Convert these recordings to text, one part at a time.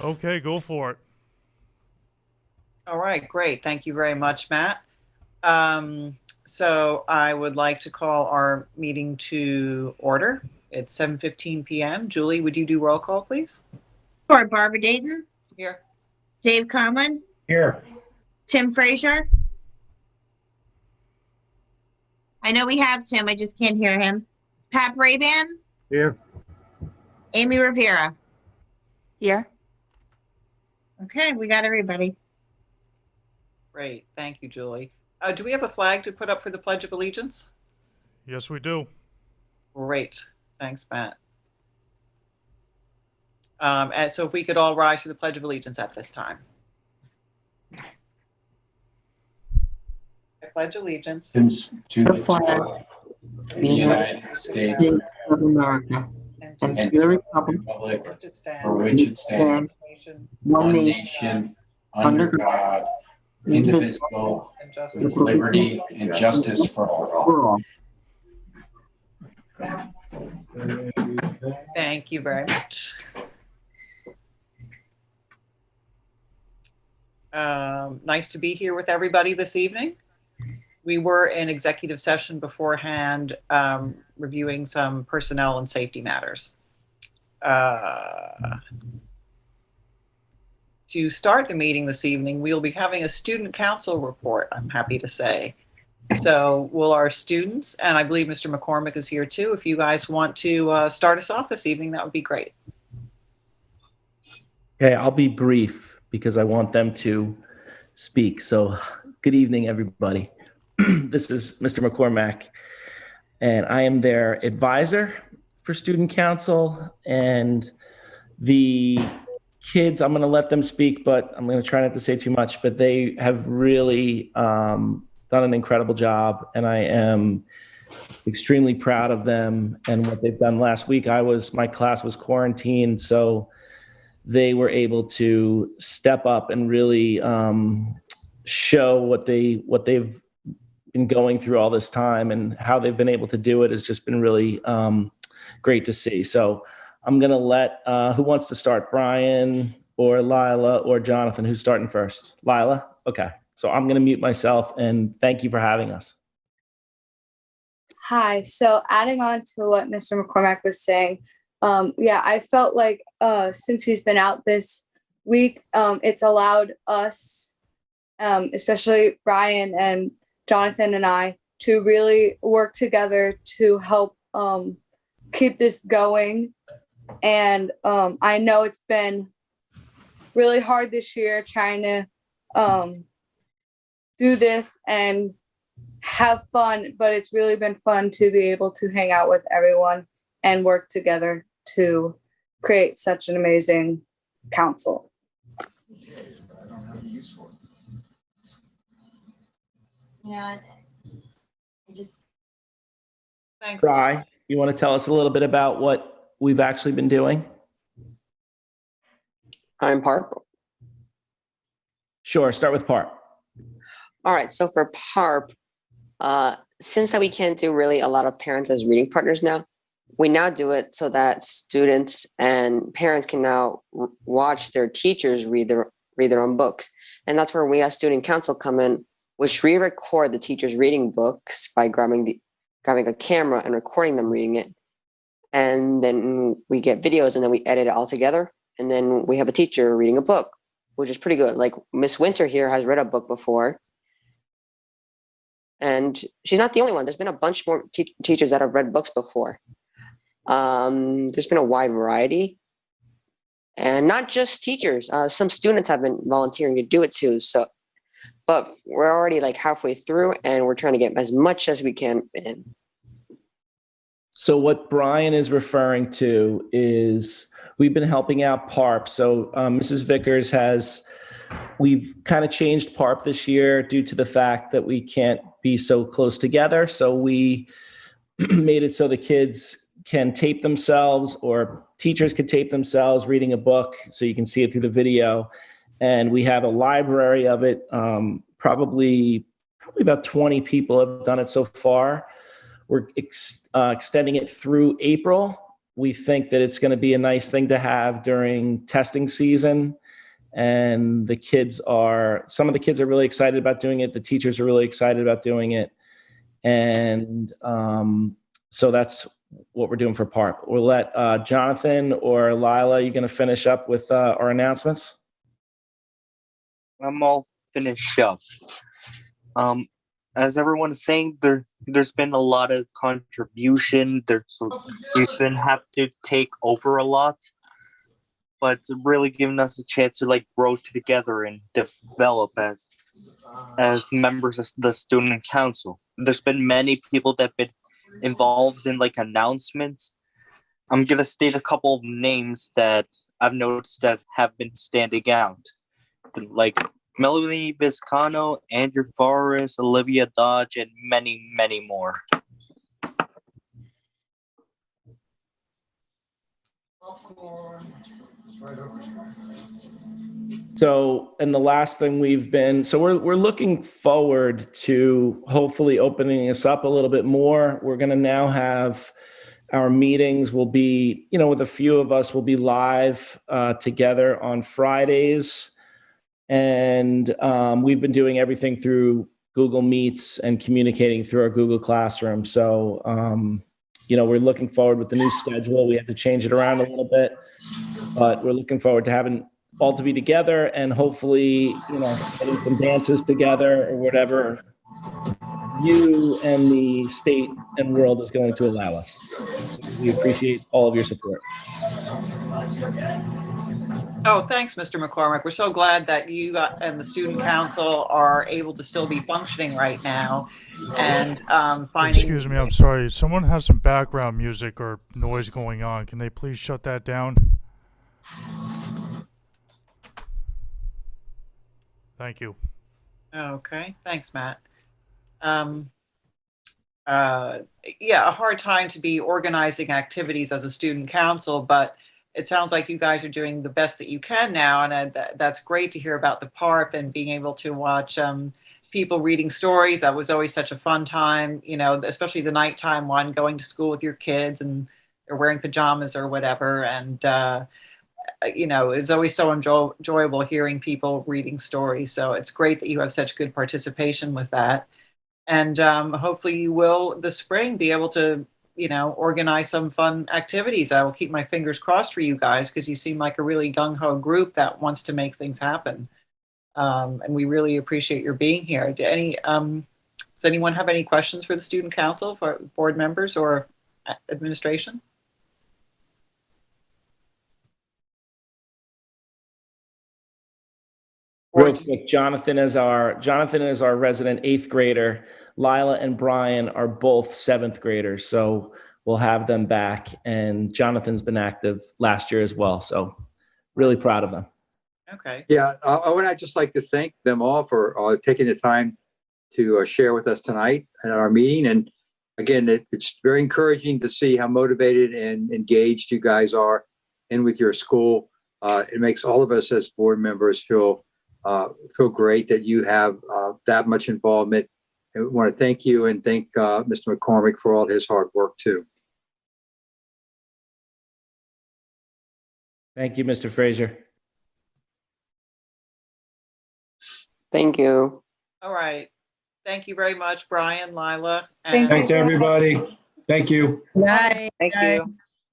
Okay, go for it. All right, great. Thank you very much, Matt. So I would like to call our meeting to order. It's 7:15 p.m. Julie, would you do roll call, please? For Barbara Dayton, Here. Dave Conlon, Here. Tim Frazier. I know we have Tim, I just can't hear him. Pat Braban, Here. Amy Rivera. Here. Okay, we got everybody. Great. Thank you, Julie. Do we have a flag to put up for the Pledge of Allegiance? Yes, we do. Great. Thanks, Matt. And so if we could all rise to the Pledge of Allegiance at this time. I pledge allegiance To the flag of the United States of America and to the republic for which it stands, one nation, under God, indivisible, with liberty and justice for all. Thank you very much. Nice to be here with everybody this evening. We were in executive session beforehand, reviewing some personnel and safety matters. To start the meeting this evening, we'll be having a student council report, I'm happy to say. So will our students, and I believe Mr. McCormick is here too, if you guys want to start us off this evening, that would be great. Okay, I'll be brief because I want them to speak. So good evening, everybody. This is Mr. McCormack, and I am their advisor for student council. And the kids, I'm going to let them speak, but I'm going to try not to say too much, but they have really done an incredible job, and I am extremely proud of them and what they've done. Last week, my class was quarantined, so they were able to step up and really show what they've been going through all this time, and how they've been able to do it has just been really great to see. So I'm going to let, who wants to start? Brian or Lila or Jonathan? Who's starting first? Lila? Okay. So I'm going to mute myself, and thank you for having us. Hi. So adding on to what Mr. McCormack was saying, yeah, I felt like since he's been out this week, it's allowed us, especially Brian and Jonathan and I, to really work together to help keep this going. And I know it's been really hard this year trying to do this and have fun, but it's really been fun to be able to hang out with everyone and work together to create such an amazing council. Yeah, I just. Thanks. Bri, you want to tell us a little bit about what we've actually been doing? I'm PARP. Sure, start with PARP. All right, so for PARP, since that we can't do really a lot of parents as reading partners now, we now do it so that students and parents can now watch their teachers read their own books. And that's where we as student council come in, which we record the teachers reading books by grabbing a camera and recording them reading it. And then we get videos and then we edit it all together. And then we have a teacher reading a book, which is pretty good. Like Miss Winter here has read a book before. And she's not the only one. There's been a bunch more teachers that have read books before. There's been a wide variety. And not just teachers. Some students have been volunteering to do it too. But we're already like halfway through and we're trying to get as much as we can in. So what Brian is referring to is we've been helping out PARP. So Mrs. Vickers we've kind of changed PARP this year due to the fact that we can't be so close together. So we made it so the kids can tape themselves, or teachers can tape themselves reading a book so you can see it through the video. And we have a library of it. Probably about 20 people have done it so far. We're extending it through April. we think that it's going to be a nice thing to have during testing season. And some of the kids are really excited about doing it. The teachers are really excited about doing it. And so that's what we're doing for PARP. We'll let Jonathan or Lila, you going to finish up with our announcements? I'm all finished up. As everyone is saying, there's been a lot of contribution. We've been have to take over a lot, but it's really given us a chance to like grow together and develop as members of the student council. There's been many people that have been involved in like announcements. I'm gonna state a couple of names that I've noticed that have been standing out, like Melanie Viscano, Andrew Forrest, Olivia Dodge, and many, many more. So, and the last thing we're looking forward to hopefully opening this up a little bit more. We're going to now have our meetings will be, with a few of us will be live together on Fridays. And we've been doing everything through Google Meets and communicating through our Google Classroom. So, we're looking forward with the new schedule. We had to change it around a little bit, but we're looking forward to having all to be together and hopefully, getting some dances together or whatever you and the state and world is going to allow us. We appreciate all of your support. Oh, thanks, Mr. McCormick. We're so glad that you and the student council are able to still be functioning right now and finding. Excuse me, I'm sorry. Someone has some background music or noise going on. Can they please shut that down? Thank you. Okay, thanks, Matt. Yeah, a hard time to be organizing activities as a student council, but it sounds like you guys are doing the best that you can now, and that's great to hear about the PARP and being able to watch people reading stories. That was always such a fun time, especially the nighttime one, going to school with your kids and they're wearing pajamas or whatever. And, it's always so enjoyable hearing people reading stories. So it's great that you have such good participation with that. And hopefully you will this spring be able to organize some fun activities. I will keep my fingers crossed for you guys because you seem like a really gung-ho group that wants to make things happen. And we really appreciate your being here. Does anyone have any questions for the student council, for board members or administration? Real quick, Jonathan is our resident 8th grader. Lila and Brian are both 7th graders, so we'll have them back. And Jonathan's been active last year as well, so really proud of them. Okay. Yeah, I would just like to thank them all for taking the time to share with us tonight at our meeting. And again, it's very encouraging to see how motivated and engaged you guys are and with your school. It makes all of us as board members feel great that you have that much involvement. And we want to thank you and thank Mr. McCormick for all his hard work too. Thank you, Mr. Frazier. Thank you. All right. Thank you very much, Brian, Lila. Thank Thanks, everybody. Thank you. Night. Thank you.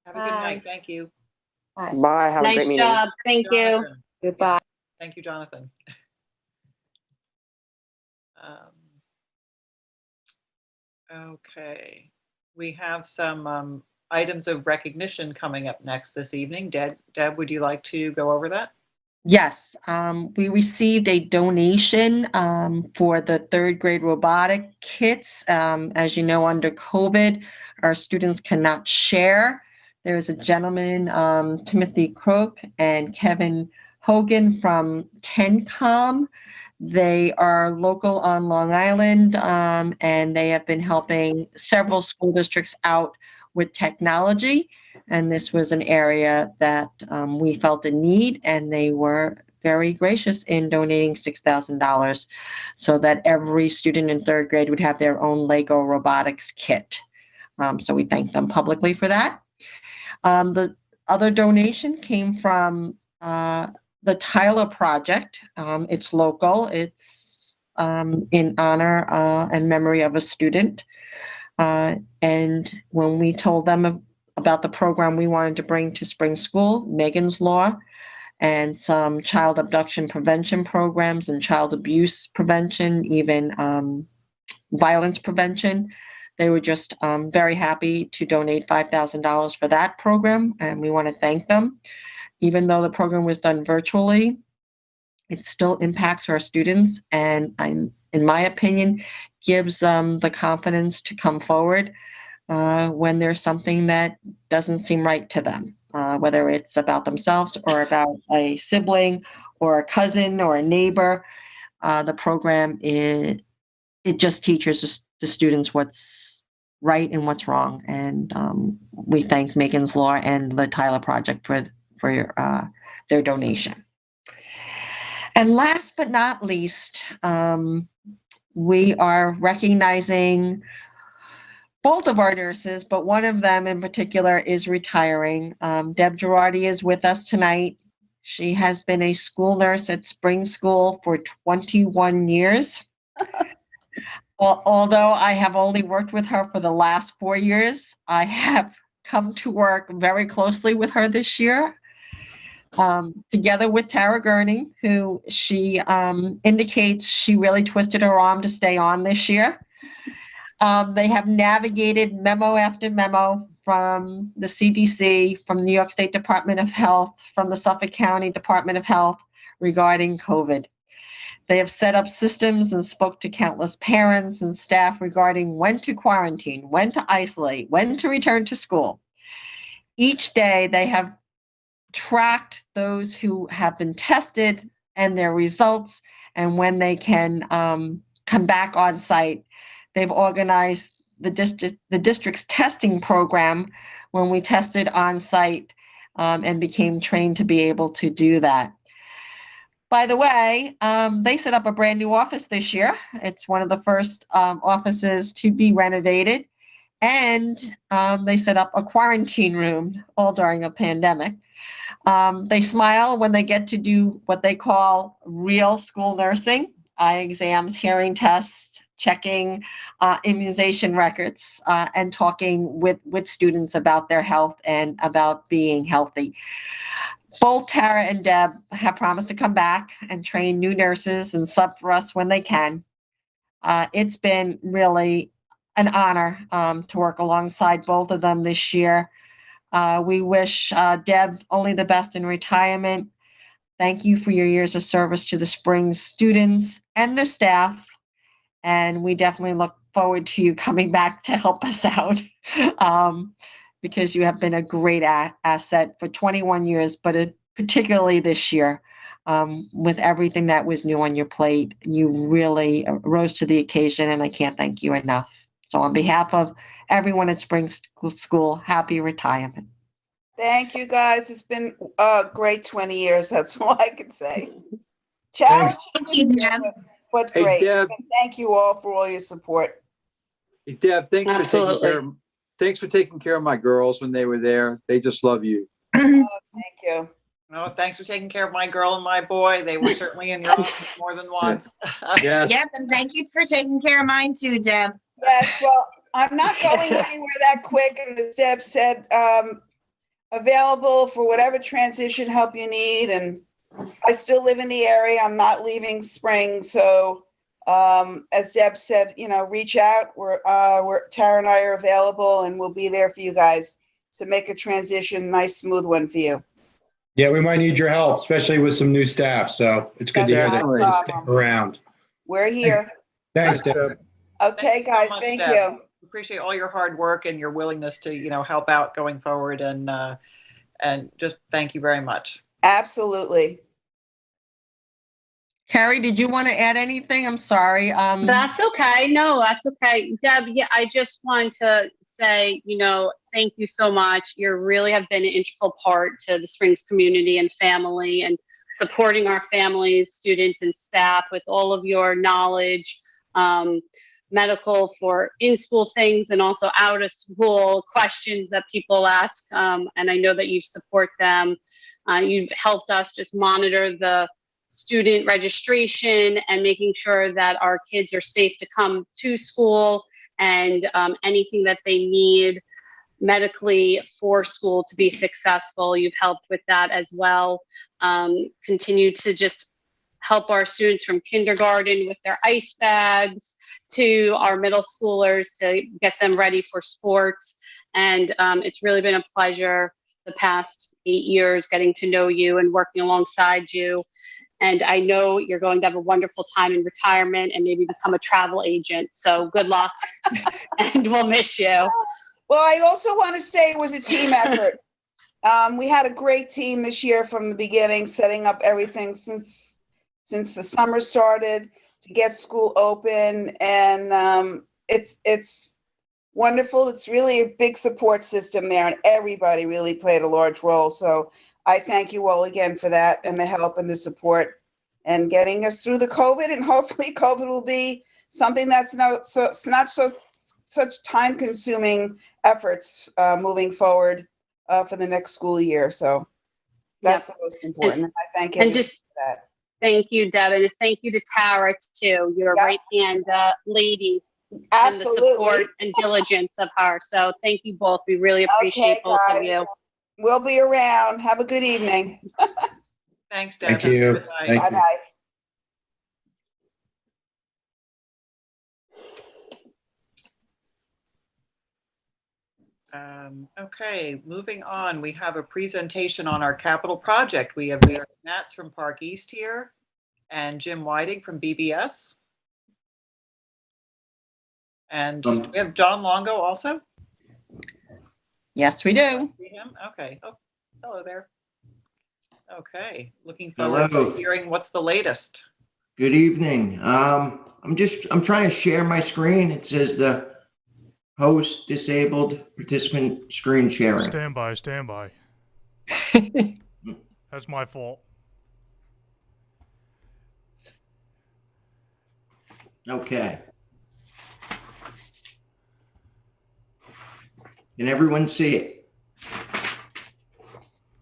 Have a good night. Thank you. Bye. Have a great Nice meeting. job. Thank you. Jonathan. Goodbye. Thank you, Jonathan. Okay, we have some items of recognition coming up next this evening. Deb, would you like to go over that? Yes, we received a donation for the 3rd grade robotic kits. As you know, under COVID, our students cannot share. There's a gentleman, Timothy Crook and Kevin Hogan from TenCom. They are local on Long Island, and they have been helping several school districts out with technology. And this was an area that we felt a need, and they were very gracious in donating $6,000 so that every student in 3rd grade would have their own Lego robotics kit. So we thank them publicly for that. The other donation came from the Tyler Project. It's local. It's in honor and memory of a student. And when we told them about the program we wanted to bring to spring school, Megan's Law, and some child abduction prevention programs and child abuse prevention, even violence prevention, they were just very happy to donate $5,000 for that program, and we want to thank them. Even though the program was done virtually, it still impacts our students, and in my opinion, gives them the confidence to come forward when there's something that doesn't seem right to them, whether it's about themselves or about a sibling or a cousin or a neighbor. The program, it just teaches the students what's right and what's wrong. And we thank Megan's Law and the Tyler Project for their donation. And last but not least, we are recognizing both of our nurses, but one of them in particular is retiring. Deb Girardi is with us tonight. She has been a school nurse at Spring School for 21 years. Although I have only worked with her for the last 4 years, I have come to work very closely with her this year, together with Tara Gurney, who she indicates she really twisted her arm to stay on this year. They have navigated memo after memo from the CDC, from New York State Department of Health, from the Suffolk County Department of Health regarding COVID. They have set up systems and spoke to countless parents and staff regarding when to quarantine, when to isolate, when to return to school. Each day they have tracked those who have been tested and their results and when they can come back on site. They've organized the district's testing program when we tested on site and became trained to be able to do that. By the way, they set up a brand new office this year. It's one of the first offices to be renovated. And they set up a quarantine room all during a pandemic. They smile when they get to do what they call real school nursing, eye exams, hearing tests, checking immunization records, and talking with students about their health and about being healthy. Both Tara and Deb have promised to come back and train new nurses and sub for us when they can. It's been really an honor to work alongside both of them this year. We wish Deb only the best in retirement. Thank you for your years of service to the Spring students and their staff. And we definitely look forward to you coming back to help us out because you have been a great asset for 21 years, but particularly this year with everything that was new on your plate. You really rose to the occasion, and I can't thank you enough. So on behalf of everyone at Spring School, happy retirement. Thank you, guys. It's been a great 20 years. That's all I can say. Challenge, but Hey, great. Deb. And thank you all for all your support. Hey, Deb, thanks Absolutely. for taking care of my girls when they were there. They just love you. Thank you. Oh, thanks for taking care of my girl and my boy. They were certainly in your office more than once. Yes. Yep, and thank you for taking care of mine too, Deb. Yes, well, I'm not going anywhere that quick, and as Deb said, available for whatever transition help you need. And I still live in the area. I'm not leaving Spring, so as Deb said, reach out. We're Tara and I are available, and we'll be there for you guys to make a transition, nice, smooth one for you. Yeah, we might need your help, especially with some new staff. So it's good to hear That's that not a you stick problem. around. We're here. Thanks, Deb. Okay, guys, so much, thank Deb. you. Appreciate all your hard work and your willingness to, help out going forward, and just thank you very much. Absolutely. Carrie, did you want to add anything? I'm sorry. That's okay. No, that's okay. Deb, yeah, I just wanted to say, thank you so much. You really have been an integral part to the Springs community and family, and supporting our families, students, and staff with all of your knowledge. medical for in-school things and also out-of-school questions that people ask. And I know that you support them. You've helped us just monitor the student registration and making sure that our kids are safe to come to school, and anything that they need medically for school to be successful. You've helped with that as well. Continue to just help our students from kindergarten with their ice bags to our middle schoolers to get them ready for sports. And it's really been a pleasure the past 8 years getting to know you and working alongside you. And I know you're going to have a wonderful time in retirement and maybe become a travel agent. So good luck and we'll miss you. Well, I also want to say it was a team effort. We had a great team this year from the beginning, setting up everything since the summer started to get school open. And it's wonderful. It's really a big support system there, and everybody really played a large role. So I thank you all again for that and the help and the support and getting us through the COVID. And hopefully COVID will be something that's not such time-consuming efforts moving forward for the next school year. So that's the most important. And I thank you for that. Thank you, Deb, and thank you to Tara too, your right-hand lady. Absolutely. And the support and diligence of her. So thank you both. We really appreciate both of you. We'll be around. Have a good evening. Thanks, Deb. Thank you. Thank you. Bye-bye. Okay, moving on. We have a presentation on our capital project. We have Mary Nats from Park East here and Jim Whiting from BBS. And we have John Longo also? Yes, we do. See him? Okay. Oh, hello there. Okay, looking forward to hearing what's the latest. Good evening. I'm trying to share my screen. It says the host disabled participant screen sharing. Stand by. That's my fault. Okay. Can everyone see it?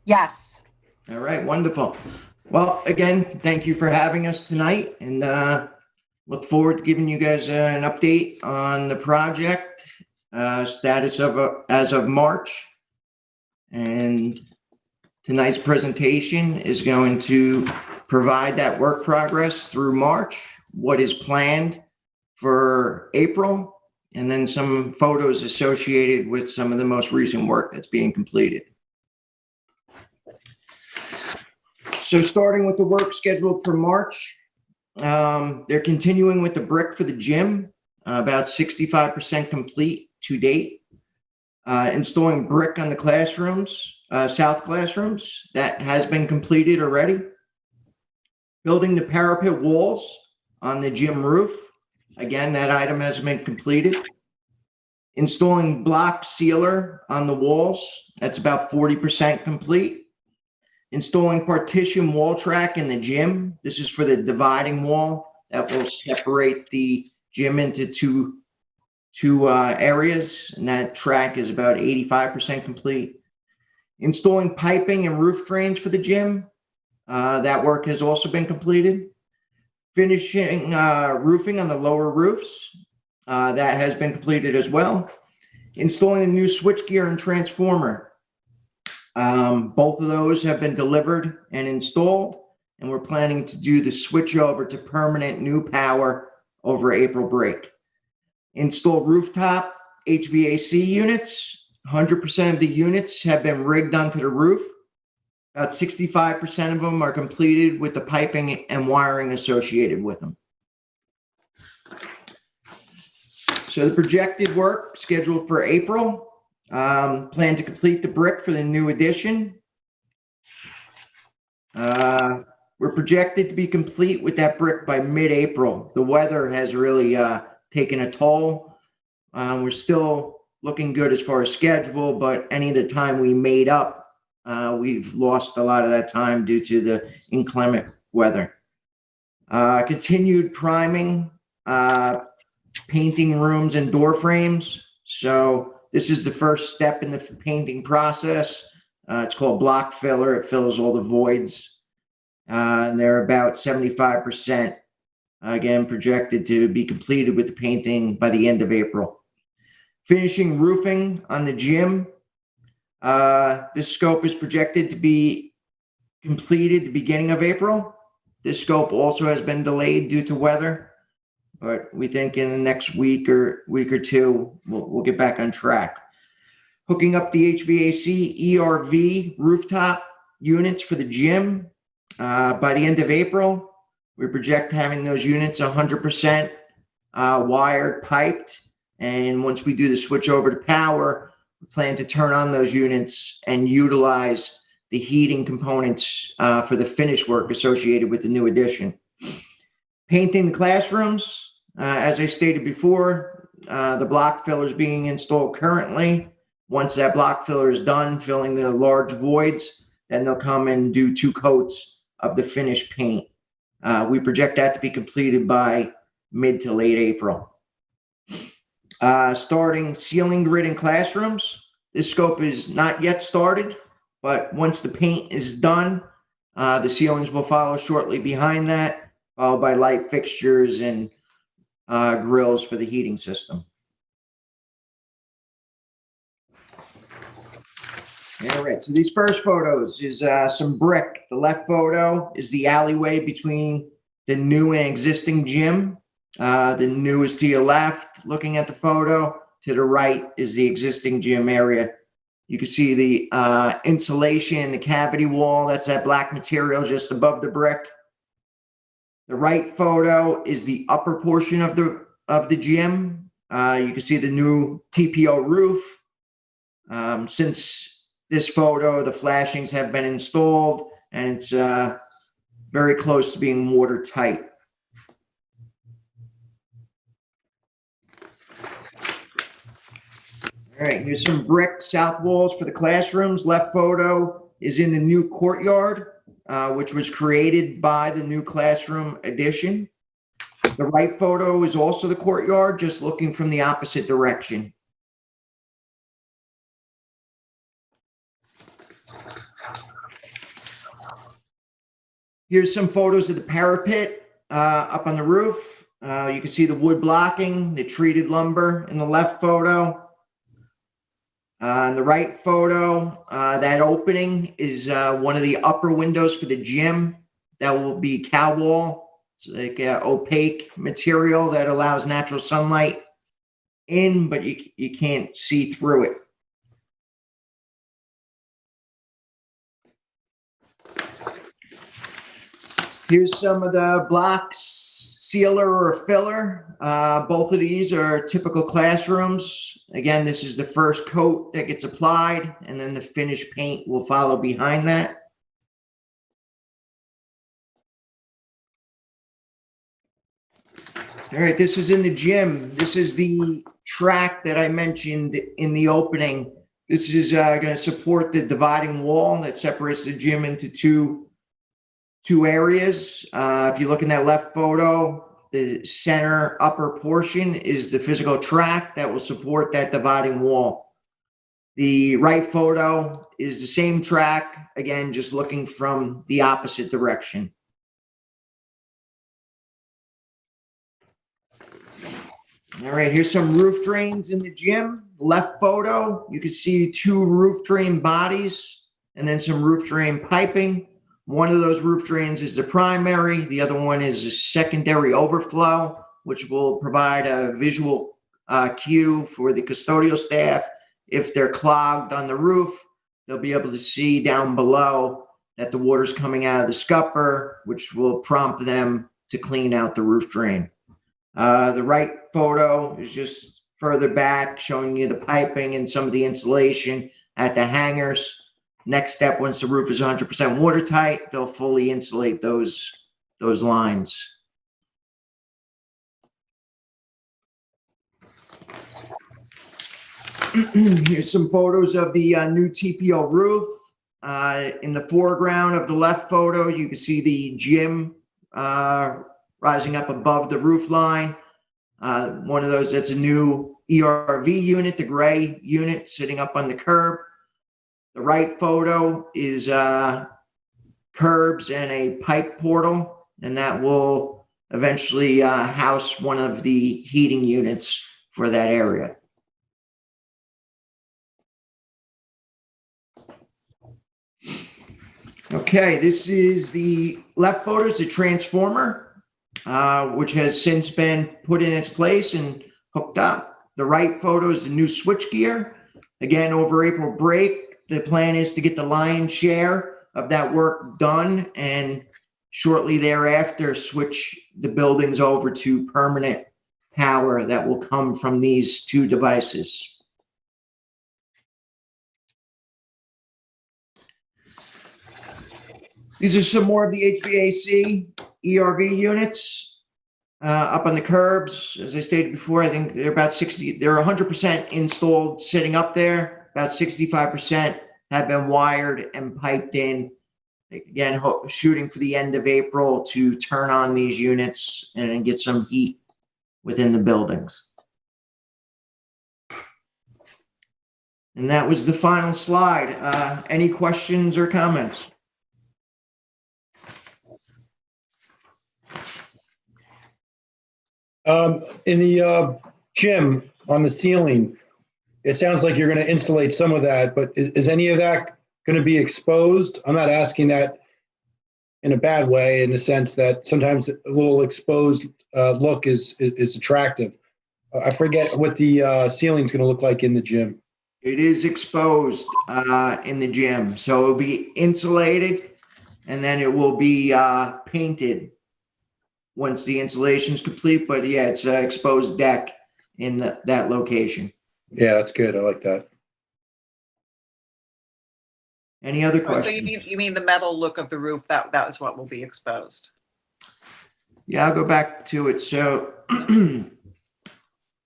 Yes. All right, wonderful. Well, again, thank you for having us tonight, and look forward to giving you guys an update on the project status as of March. And tonight's presentation is going to provide that work progress through March, what is planned for April, and then some photos associated with some of the most recent work that's being completed. So starting with the work scheduled for March, they're continuing with the brick for the gym, about 65% complete to date. Installing brick on the classrooms, south classrooms, that has been completed already. Building the parapet walls on the gym roof. Again, that item has been completed. Installing block sealer on the walls. That's about 40% complete. Installing partition wall track in the gym. This is for the dividing wall that will separate the gym into two areas. And that track is about 85% complete. Installing piping and roof drains for the gym. That work has also been completed. Finishing roofing on the lower roofs, that has been completed as well. Installing a new switchgear and transformer. Both of those have been delivered and installed, and we're planning to do the switch over to permanent new power over April break. Install rooftop HVAC units. 100% of the units have been rigged onto the roof. About 65% of them are completed with the piping and wiring associated with them. So the projected work scheduled for April, plan to complete the brick for the new addition. We're projected to be complete with that brick by mid-April. The weather has really taken a toll. We're still looking good as far as schedule, but any of the time we made up, we've lost a lot of that time due to the inclement weather. Continued priming painting rooms and door frames. So this is the first step in the painting process. It's called block filler. It fills all the voids. And they're about 75%, again, projected to be completed with the painting by the end of April. Finishing roofing on the gym. This scope is projected to be completed the beginning of April. This scope also has been delayed due to weather, but we think in the next week or two, we'll get back on track. Hooking up the HVAC ERV rooftop units for the gym. By the end of April, we project having those units 100% wired, piped. And once we do the switch over to power, we plan to turn on those units and utilize the heating components for the finish work associated with the new addition. Painting the classrooms, as I stated before, the block filler is being installed currently. Once that block filler is done filling the large voids, then they'll come and do 2 coats of the finished paint. We project that to be completed by mid to late April. Starting ceiling grid in classrooms. This scope is not yet started, but once the paint is done, the ceilings will follow shortly behind that, followed by light fixtures and grills for the heating system. All right, so these first photos is some brick. The left photo is the alleyway between the new and existing gym. The new is to your left, looking at the photo. To the right is the existing gym area. You can see the insulation, the cavity wall. That's that black material just above the brick. The right photo is the upper portion of the gym. You can see the new TPO roof. Since this photo, the flashings have been installed, and it's very close to being watertight. All right, here's some brick south walls for the classrooms. Left photo is in the new courtyard, which was created by the new classroom addition. The right photo is also the courtyard, just looking from the opposite direction. Here's some photos of the parapet up on the roof. You can see the wood blocking, the treated lumber in the left photo. In the right photo, that opening is one of the upper windows for the gym. That will be cow wall. It's like opaque material that allows natural sunlight in, but you can't see through it. Here's some of the blocks, sealer or filler. Both of these are typical classrooms. Again, this is the first coat that gets applied, and then the finished paint will follow behind that. All right, this is in the gym. This is the track that I mentioned in the opening. This is going to support the dividing wall that separates the gym into two areas. If you look in that left photo, the center upper portion is the physical track that will support that dividing wall. The right photo is the same track, again, just looking from the opposite direction. All right, here's some roof drains in the gym. Left photo, you can see 2 roof drain bodies and then some roof drain piping. One of those roof drains is the primary. The other one is a secondary overflow, which will provide a visual cue for the custodial staff. If they're clogged on the roof, they'll be able to see down below that the water's coming out of the scupper, which will prompt them to clean out the roof drain. The right photo is just further back, showing you the piping and some of the insulation at the hangers. Next step, once the roof is 100% watertight, they'll fully insulate those lines. Here's some photos of the new TPO roof. In the foreground of the left photo, you can see the gym rising up above the roof line. One of those, that's a new ERV unit, the gray unit sitting up on the curb. The right photo is curbs and a pipe portal, and that will eventually house one of the heating units for that area. Okay, this is the left photo is the transformer, which has since been put in its place and hooked up. The right photo is the new switch gear. Again, over April break, the plan is to get the lion's share of that work done and shortly thereafter switch the buildings over to permanent power that will come from these two devices. These are some more of the HVAC ERV units up on the curbs. As I stated before, I think they're about 60, they're 100% installed sitting up there. About 65% have been wired and piped in. Again, shooting for the end of April to turn on these units and get some heat within the buildings. And that was the final slide. Any questions or comments? In the gym on the ceiling, it sounds like you're going to insulate some of that, but is any of that going to be exposed? I'm not asking that in a bad way, in the sense that sometimes a little exposed look is attractive. I forget what the ceiling's going to look like in the gym. It is exposed in the gym, so it'll be insulated, and then it will be painted once the installation is complete. But yeah, it's an exposed deck in that location. Yeah, that's good. I like that. Any other So questions? you mean the metal look of the roof, that is what will be exposed? Yeah, I'll go back to it. So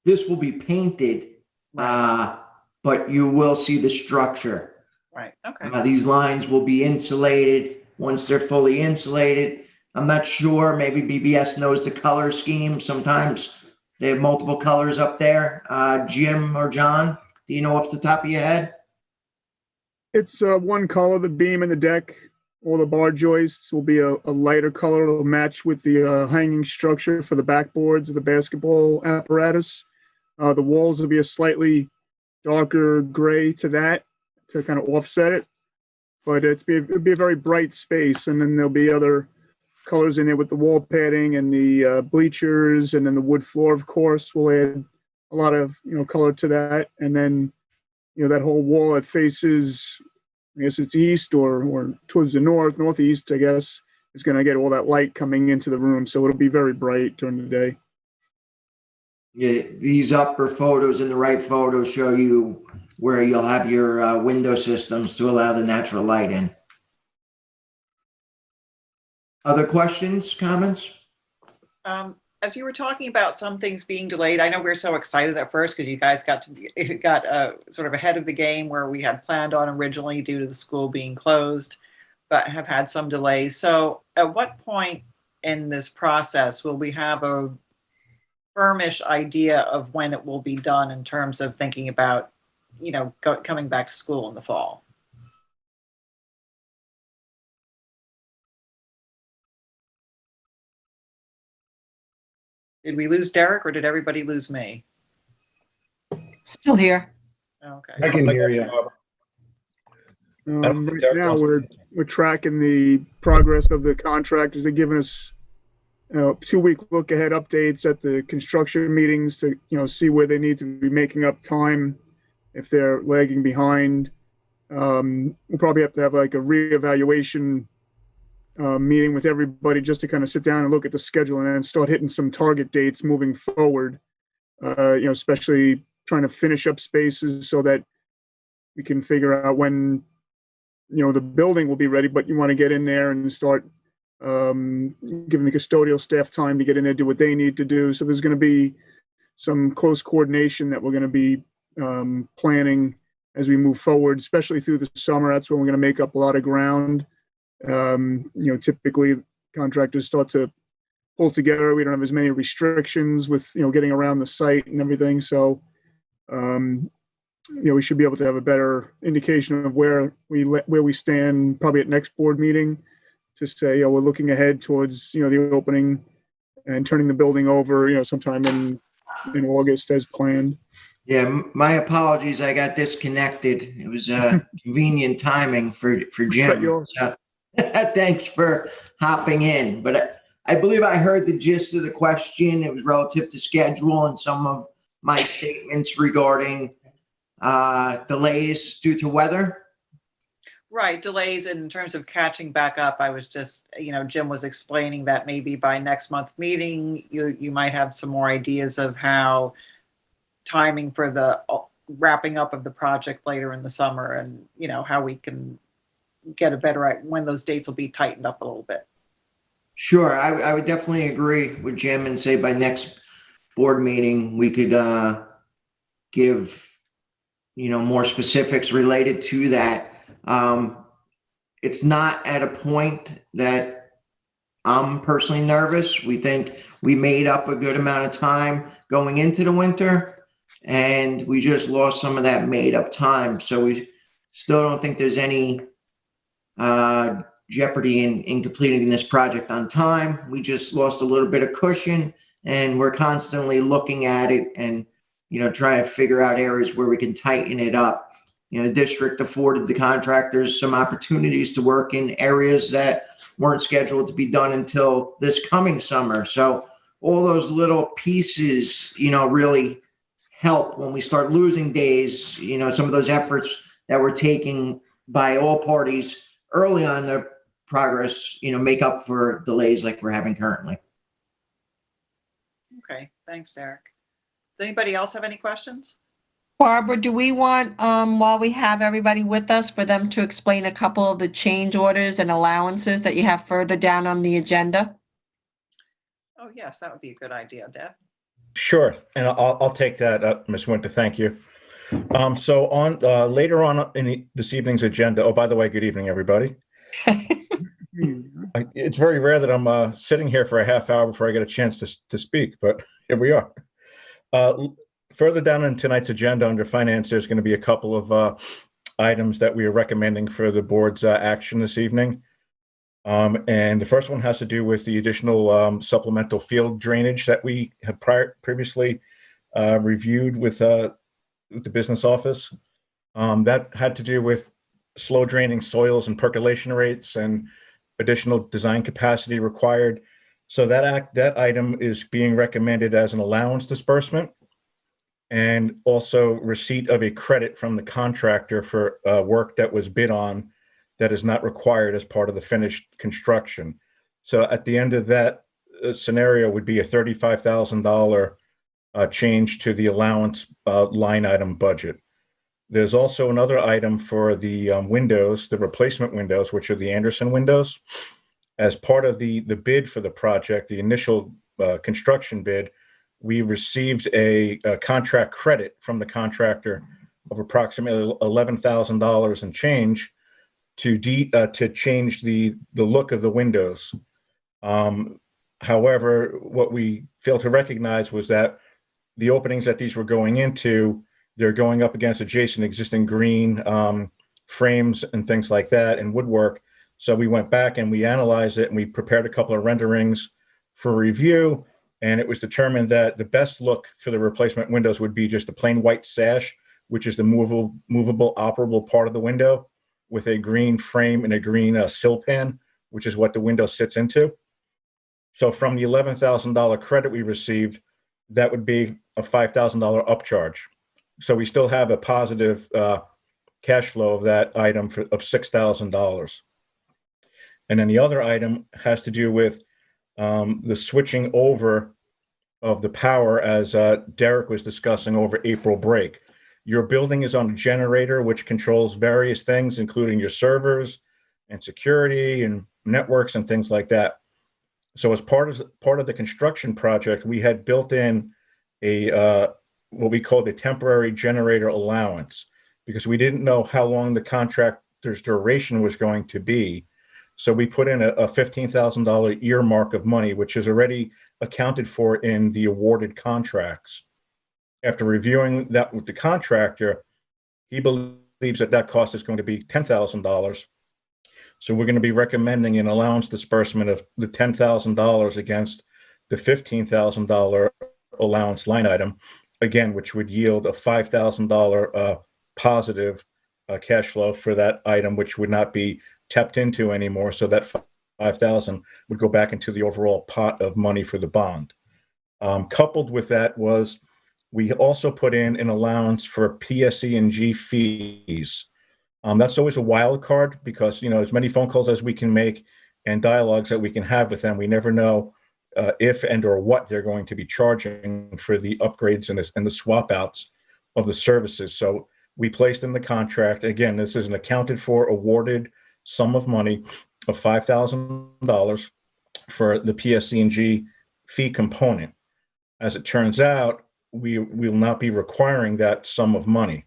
this will be painted, but you will see the structure. Right, okay. These lines will be insulated once they're fully insulated. I'm not sure, maybe BBS knows the color scheme. Sometimes they have multiple colors up there. Jim or John, do you know off the top of your head? It's one color, the beam and the deck. All the bar joists will be a lighter color. It'll match with the hanging structure for the backboards of the basketball apparatus. The walls will be a slightly darker gray to that to kind of offset it. But it'll be a very bright space. And then there'll be other colors in there with the wall padding and the bleachers, and then the wood floor, of course, will add a lot of, color to that. And then, that whole wall that faces, I guess it's east or towards the northeast, I guess, is going to get all that light coming into the room. So it'll be very bright during the day. Yeah, these upper photos and the right photos show you where you'll have your window systems to allow the natural light in. Other questions, comments? As you were talking about some things being delayed, I know we were so excited at first because you guys got sort of ahead of the game where we had planned on originally due to the school being closed, but have had some delays. So at what point in this process will we have a firmish idea of when it will be done in terms of thinking about, coming back to school in the fall? Did we lose Derek or did everybody lose me? Still here. Okay. I can hear you. Right now we're tracking the progress of the contractors. They're giving us 2-week look ahead updates at the construction meetings to see where they need to be making up time if they're lagging behind. We'll probably have to have like a reevaluation meeting with everybody just to kind of sit down and look at the schedule and then start hitting some target dates moving forward. Especially trying to finish up spaces so that we can figure out when the building will be ready, but you want to get in there and start giving the custodial staff time to get in there, do what they need to do. So there's going to be some close coordination that we're going to be planning as we move forward, especially through the summer. That's when we're going to make up a lot of ground. Typically contractors start to pulled together. We don't have as many restrictions with, getting around the site and everything. So, we should be able to have a better indication of where we stand probably at next board meeting to say, we're looking ahead towards, the opening and turning the building over, sometime in August as planned. Yeah, my apologies. I got disconnected. It was convenient timing for Jim. So, thanks for hopping in. But I believe I heard the gist of the question. It was relative to schedule and some of my statements regarding delays due to weather. Right, delays in terms of catching back up. I was just, Jim was explaining that maybe by next month's meeting, you might have some more ideas of how timing for the wrapping up of the project later in the summer, and how we can get a better when those dates will be tightened up a little bit. Sure, I would definitely agree with Jim and say by next board meeting we could give more specifics related to that. It's not at a point that I'm personally nervous. We think we made up a good amount of time going into the winter, and we just lost some of that made up time. So we still don't think there's any jeopardy in completing this project on time. We just lost a little bit of cushion, and we're constantly looking at it and trying to figure out areas where we can tighten it up. The district afforded the contractors some opportunities to work in areas that weren't scheduled to be done until this coming summer. So all those little pieces, really help when we start losing days. Some of those efforts that were taken by all parties early on the progress, make up for delays like we're having currently. Okay, thanks, Derek. Does anybody else have any questions? Barbara, do we want, while we have everybody with us, for them to explain a couple of the change orders and allowances that you have further down on the agenda? Oh, yes, that would be a good idea, Deb. Sure, and I'll take that up, Ms. Winter. Thank you. So on later on in this evening's agenda. Oh, by the way, good evening, everybody. It's very rare that I'm sitting here for a half hour before I get a chance to speak, but here we are. Further down in tonight's agenda under finance, there's going to be a couple of items that we are recommending for the board's action this evening. And the first one has to do with the additional supplemental field drainage that we have previously reviewed with the business office. That had to do with slow draining soils and percolation rates and additional design capacity required. So that item is being recommended as an allowance disbursement, and also receipt of a credit from the contractor for work that was bid on that is not required as part of the finished construction. So at the end of that scenario would be a $35,000 change to the allowance line item budget. There's also another item for the windows, the replacement windows, which are the Anderson windows. As part of the bid for the project, the initial construction bid, we received a contract credit from the contractor of approximately $11,000 and change to change the look of the windows. However, what we failed to recognize was that the openings that these were going into, they're going up against adjacent existing green frames and things like that and woodwork. So we went back and we analyzed it and we prepared a couple of renderings for review. And it was determined that the best look for the replacement windows would be just a plain white sash, which is the movable, operable part of the window, with a green frame and a green sill pan, which is what the window sits into. So from the $11,000 credit we received, that would be a $5,000 upcharge. So we still have a positive cash flow of that item of $6,000. And then the other item has to do with the switching over of the power, as Derek was discussing over April break. Your building is on a generator which controls various things, including your servers and security and networks and things like that. So as part of the construction project, we had built in a what we called a temporary generator allowance, because we didn't know how long the contractor's duration was going to be. So we put in a $15,000 earmark of money, which is already accounted for in the awarded contracts. After reviewing that with the contractor, he believes that that cost is going to be $10,000. So we're going to be recommending an allowance disbursement of the $10,000 against the $15,000 allowance line item, again, which would yield a $5,000 positive cash flow for that item, which would not be tapped into anymore. So that $5,000 would go back into the overall pot of money for the bond. Coupled with that was we also put in an allowance for PSE&G fees. That's always a wild card because, you know, as many phone calls as we can make and dialogues that we can have with them, we never know if and or what they're going to be charging for the upgrades and the swap outs of the services. So we placed in the contract, again, this is an accounted for awarded sum of money of $5,000 for the PSE&G fee component. As it turns out, we will not be requiring that sum of money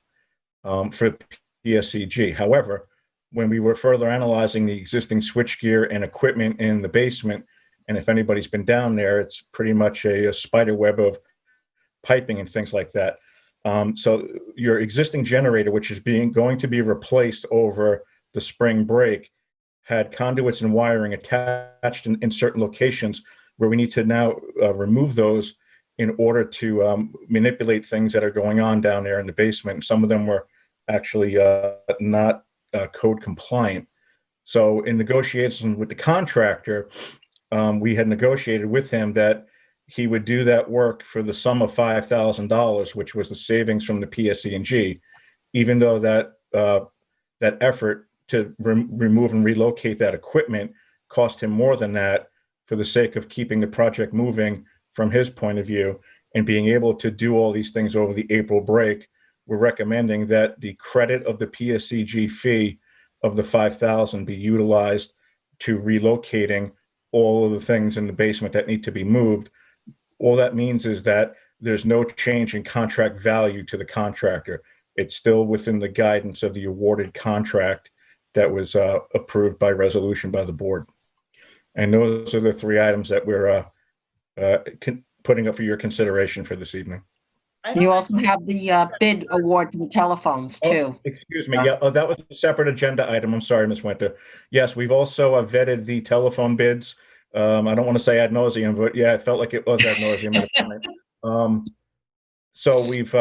for PSEG. However, when we were further analyzing the existing switchgear and equipment in the basement, and if anybody's been down there, it's pretty much a spider web of piping and things like that. So your existing generator, which is going to be replaced over the spring break, had conduits and wiring attached in certain locations where we need to now remove those in order to manipulate things that are going on down there in the basement. Some of them were actually not code compliant. So in negotiations with the contractor, we had negotiated with him that he would do that work for the sum of $5,000, which was the savings from the PSE&G, even though that that effort to remove and relocate that equipment cost him more than that for the sake of keeping the project moving from his point of view and being able to do all these things over the April break. We're recommending that the credit of the PSEG fee of the $5,000 be utilized to relocating all of the things in the basement that need to be moved. All that means is that there's no change in contract value to the contractor. It's still within the guidance of the awarded contract that was approved by resolution by the board. And those are the three items that we're putting up for your consideration for this evening. You also have the bid award for the telephones too. Excuse me. Yeah, that was a separate agenda item. I'm sorry, Ms. Winter. Yes, we've also vetted the telephone bids. I don't want to say ad nauseum, but yeah, it felt like it was ad nauseum. So we've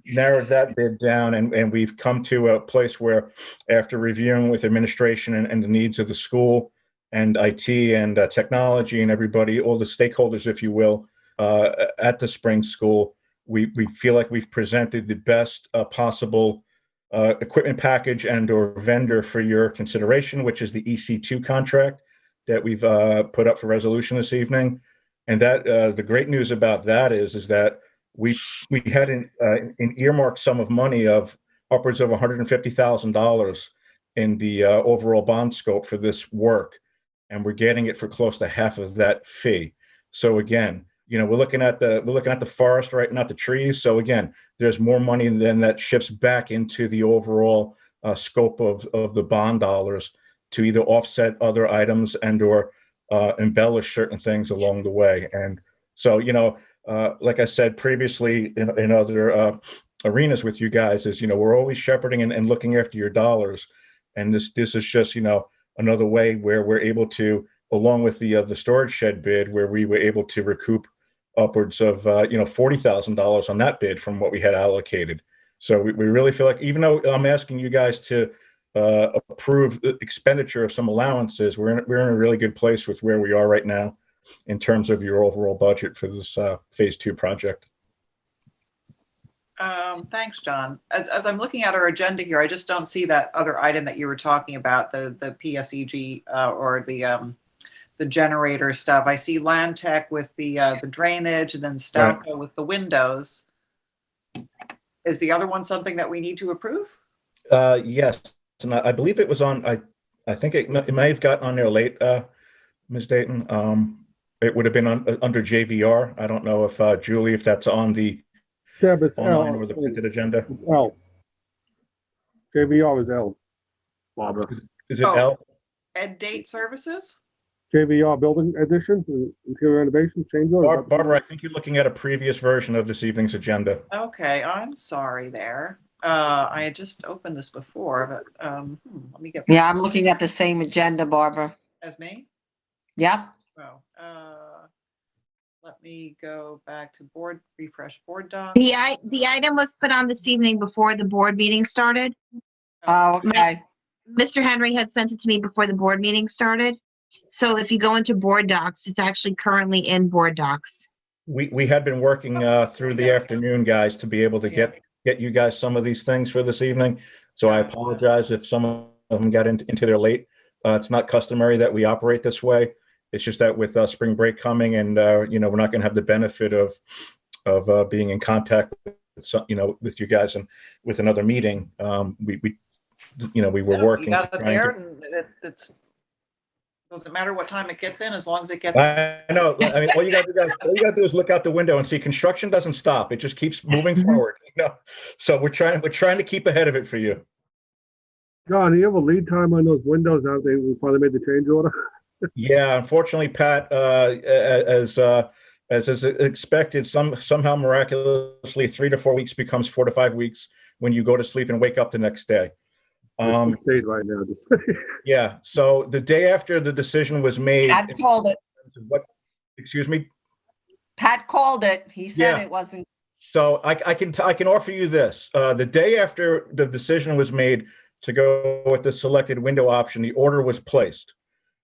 narrowed that bid down, and we've come to a place where, after reviewing with administration and the needs of the school and IT and technology and everybody, all the stakeholders, if you will, at the spring school, we feel like we've presented the best possible equipment package and or vendor for your consideration, which is the EC2 contract that we've put up for resolution this evening. And that the great news about that is that we had an earmarked sum of money of upwards of $150,000 in the overall bond scope for this work, and we're getting it for close to half of that fee. So again, you know, we're looking at the forest, right, not the trees. So again, there's more money than that shifts back into the overall scope of the bond dollars to either offset other items and or embellish certain things along the way. And so, you know, like I said previously in other arenas with you guys, is, you know, we're always shepherding and looking after your dollars. And this is just, you know, another way where we're able to, along with the storage shed bid, where we were able to recoup upwards of, you know, $40,000 on that bid from what we had allocated. So we really feel like, even though I'm asking you guys to approve the expenditure of some allowances, we're in a really good place with where we are right now in terms of your overall budget for this phase 2 project. Thanks, John. As I'm looking at our agenda here, I just don't see that other item that you were talking about, the PSEG or the generator stuff. I see Land Tech with the drainage, and then Stalco Right. with the windows. Is the other one something that we need to approve? Yes, and I believe it was on. I think it may have gotten on there late, Ms. Dayton. It would have been under JVR. I don't know if Julie, if that's on the online or the printed agenda. It's L. JVR is L, Barbara. Is it L? Ed Date Services. JVR building addition, interior renovation, change order. Barbara, I think you're looking at a previous version of this evening's agenda. Okay, I'm sorry there. I had just opened this before, but let me get. Yeah, I'm looking at the same agenda, Barbara. As me? Yep. Well, let me go back to refresh board doc. The item was put on this evening before the board meeting started. Oh, okay. Mr. Henry had sent it to me before the board meeting started. So if you go into board docs, it's actually currently in board docs. We had been working through the afternoon, guys, to be able to get you guys some of these things for this evening. So I apologize if some of them got into there late. It's not customary that we operate this way. It's just that with spring break coming, and we're not going to have the benefit of being in contact with with you guys and with another meeting. We were working. You got it there, and it's doesn't matter what time it gets in, as long as it gets. I know. I mean, all you got to do is look out the window and see construction doesn't stop. It just keeps moving forward. So we're trying to keep ahead of it for you. John, do you have a lead time on those windows now that we finally made the change order? Yeah, unfortunately, Pat, as is expected, somehow miraculously 3 to 4 weeks becomes 4 to 5 weeks when you go to sleep and wake up the next day. Right now. Yeah. So the day after the decision was made, Pat called it. What? Excuse me. Pat called it. He said it wasn't. So I can offer you this. The day after the decision was made to go with the selected window option, the order was placed.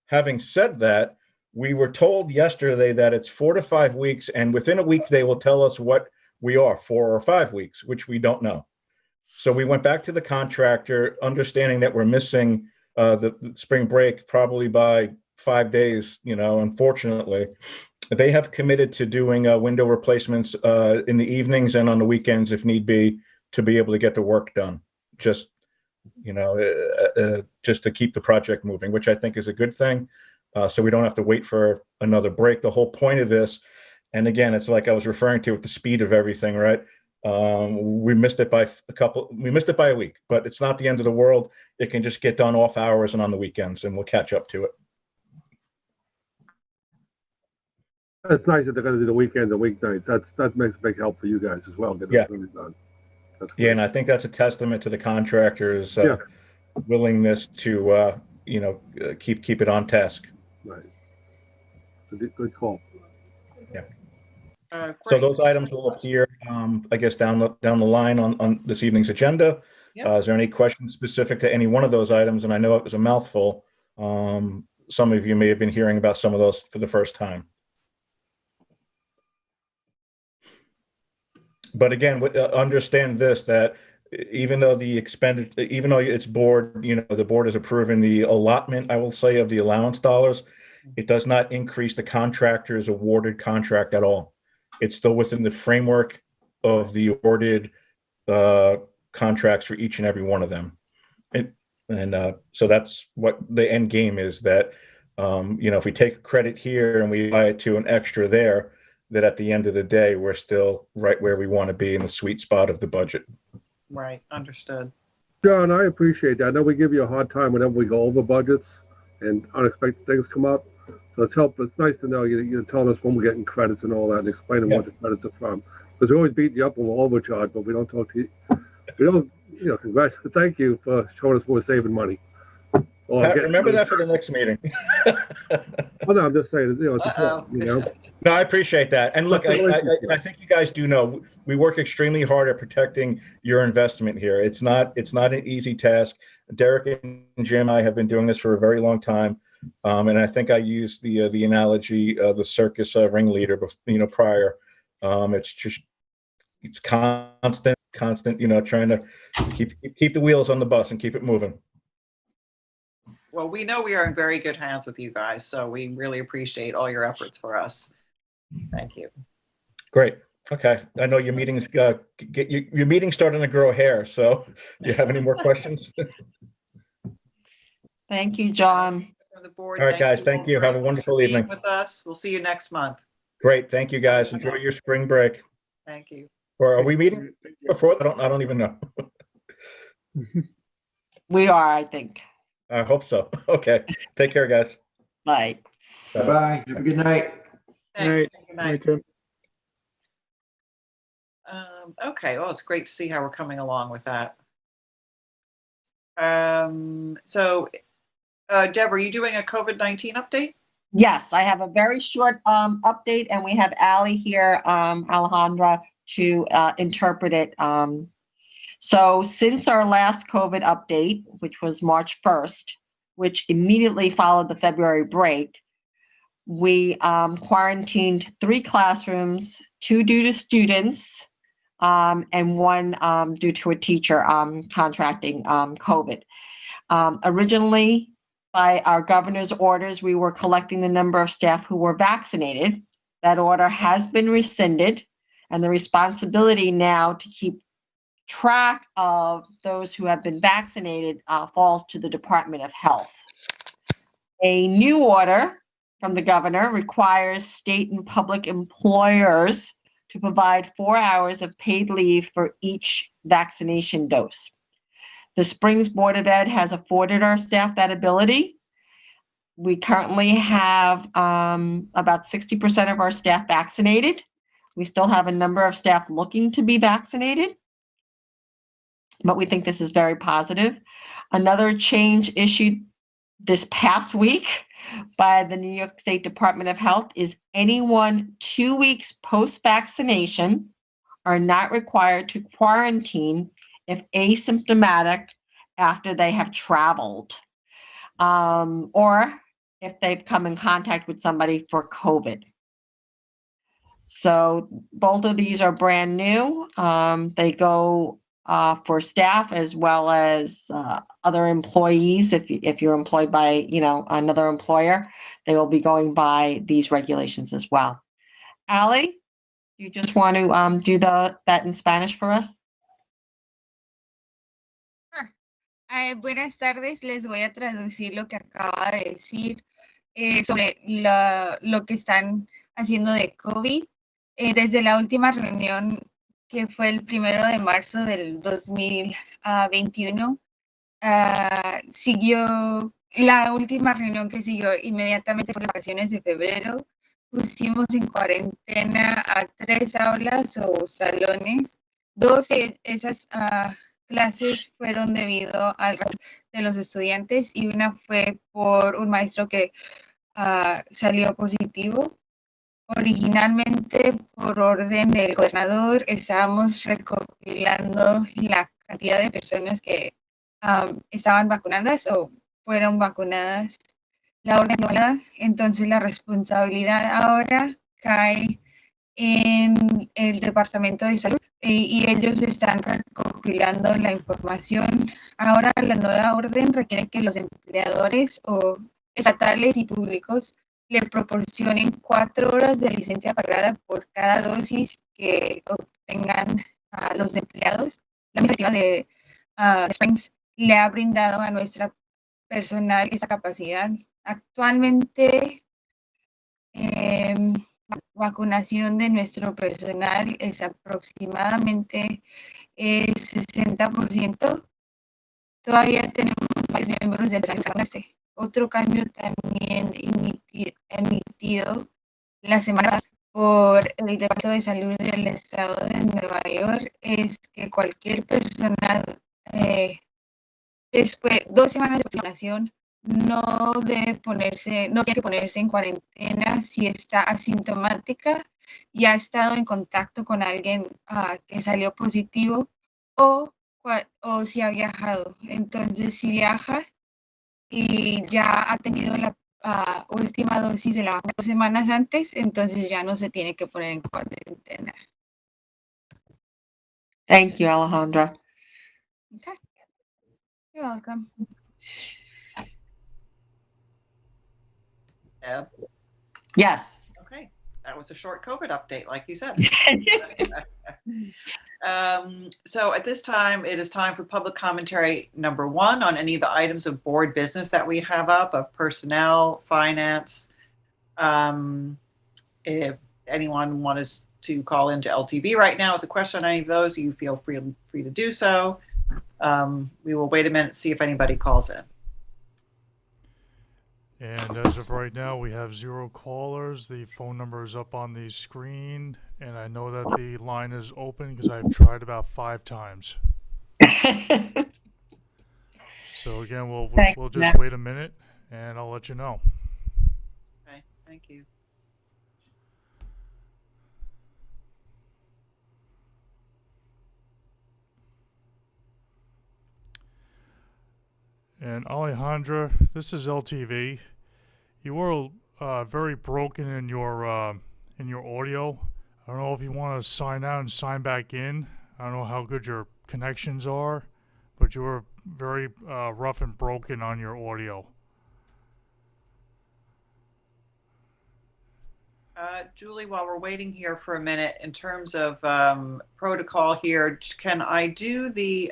Having said that, we were told yesterday that it's 4 to 5 weeks, and within a week they will tell us what we are, 4 or 5 weeks, which we don't know. So we went back to the contractor, understanding that we're missing the spring break probably by 5 days. Unfortunately, they have committed to doing window replacements in the evenings and on the weekends if need be, to be able to get the work done. Just to keep the project moving, which I think is a good thing. So we don't have to wait for another break. The whole point of this, and again, it's like I was referring to with the speed of everything, right? We missed it by a week, but it's not the end of the world. It can just get done off hours and on the weekends, and we'll catch up to it. It's nice that they're going to do the weekends and weeknights. That makes a big help for you guys as well. Getting everything done. Yeah, and I think that's a testament to the contractors' willingness to keep it on task. Right. Good call. Yeah. So those items will appear, I guess, down the line on this evening's agenda. Is there any questions specific to any one of those items? And I know it was a mouthful. Some of you may have been hearing about some of those for the first time. But again, understand this, that even though it's board, the board is approving the allotment, I will say, of the allowance dollars, it does not increase the contractor's awarded contract at all. It's still within the framework of the awarded contracts for each and every one of them. So that's what the end game is, that, if we take credit here and we apply it to an extra there, that at the end of the day, we're still right where we want to be in the sweet spot of the budget. Right. Understood. John, I appreciate that. I know we give you a hard time whenever we go over budgets and unexpected things come up. So it's nice to know you're telling us when we're getting credits and all that, and explaining what the credits are from. Because we always beat you up when we're overcharged, but we don't talk to you. We don't, congrats. Thank you for showing us we're saving money. Pat, remember that for the next meeting. Well, no, I'm just saying, it's important, No, I appreciate that. And look, I think you guys do know we work extremely hard at protecting your investment here. It's not an easy task. Derek and Jim, I have been doing this for a very long time. And I think I used the analogy of the circus ringleader, prior. It's constant, trying to keep the wheels on the bus and keep it moving. Well, we know we are in very good hands with you guys, so we really appreciate all your efforts for us. Thank you. Great. Okay. I know your meetings your meeting's starting to grow hair. So, do you have any more questions? Thank you, John. All right, guys. Thank you. Have a wonderful evening. With us, we'll see you next month. Great. Thank you, guys. Enjoy your spring break. Thank you. Or are we meeting before? I don't even know. We are, I think. I hope so. Okay. Take care, guys. Bye. Bye-bye. Have a good night. Thanks. Night. Good Night, night. Tim. Okay, well, it's great to see how we're coming along with that. Deb, are you doing a COVID-19 update? Yes, I have a very short update, and we have Allie here, Alejandra, to interpret it. So since our last COVID update, which was March 1st, which immediately followed the February break, we quarantined 3 classrooms, 2 due to students, and 1 due to a teacher contracting COVID. Originally, by our governor's orders, we were collecting the number of staff who were vaccinated. That order has been rescinded, and the responsibility now to keep track of those who have been vaccinated falls to the Department of Health. A new order from the governor requires state and public employers to provide 4 hours of paid leave for each vaccination dose. The Springs Board of Ed has afforded our staff that ability. We currently have about 60% of our staff vaccinated. We still have a number of staff looking to be vaccinated, but we think this is very positive. Another change issued this past week by the New York State Department of Health is anyone 2 weeks post-vaccination are not required to quarantine if asymptomatic after they have traveled, or if they've come in contact with somebody for COVID. So both of these are brand new. They go for staff as well as other employees. If you're employed by another employer, they will be going by these regulations as well. Allie, you just want to do that in Spanish for us? Buenas tardes, les voy a traducir lo que acaba de decir sobre lo que están haciendo de COVID. Desde la última reunión, que fue el 1 de marzo del 2021, siguió la última reunión que siguió inmediatamente por las vacaciones de febrero. Pusimos en cuarentena a 3 aulas o salones. 2 de esas clases fueron debido al de los estudiantes y una fue por un maestro que salió positivo. Originalmente, por orden del gobernador, estábamos recopilando la cantidad de personas que estaban vacunadas o fueron vacunadas. La orden no, entonces la responsabilidad ahora cae en el Departamento de Salud y ellos están recopilando la información. Ahora la nueva orden requiere que los empleadores o estatales y públicos le proporcionen 4 horas de licencia pagada por cada dosis que obtengan a los empleados. La iniciativa de Springs le ha brindado a nuestra personal esta capacidad. Actualmente, vacunación de nuestro personal es aproximadamente 60%. Todavía tenemos varios miembros del personal. Otro cambio también emitido la semana pasada por el Departamento de Salud del Estado de Nueva York es que cualquier persona después 2 semanas de vacunación no tiene que ponerse en cuarentena si está asintomática y ha estado en contacto con alguien que salió positivo o si ha viajado. Entonces, si viaja y ya ha tenido la última dosis de la vacuna 2 semanas antes, entonces ya no se tiene que poner en cuarentena. Thank you, Alejandra. Okay. You're welcome. Deb? Yes. Okay, that was a short COVID update, like you said. So at this time, it is time for public commentary number 1 on any of the items of board business that we have up, of personnel, finance. If anyone wanted to call into LTB right now with a question on any of those, you feel free to do so. We will wait a minute, see if anybody calls in. And as of right now, we have 0 callers. The phone number is up on the screen, and I know that the line is open because I've tried about 5 times. So again, we'll just wait a minute, and I'll let you know. Okay, thank you. And Alejandra, this is LTV. You were very broken in your audio. I don't know if you want to sign out and sign back in. I don't know how good your connections are, but you were very rough and broken on your audio. Julie, while we're waiting here for a minute, in terms of protocol here, can I do the,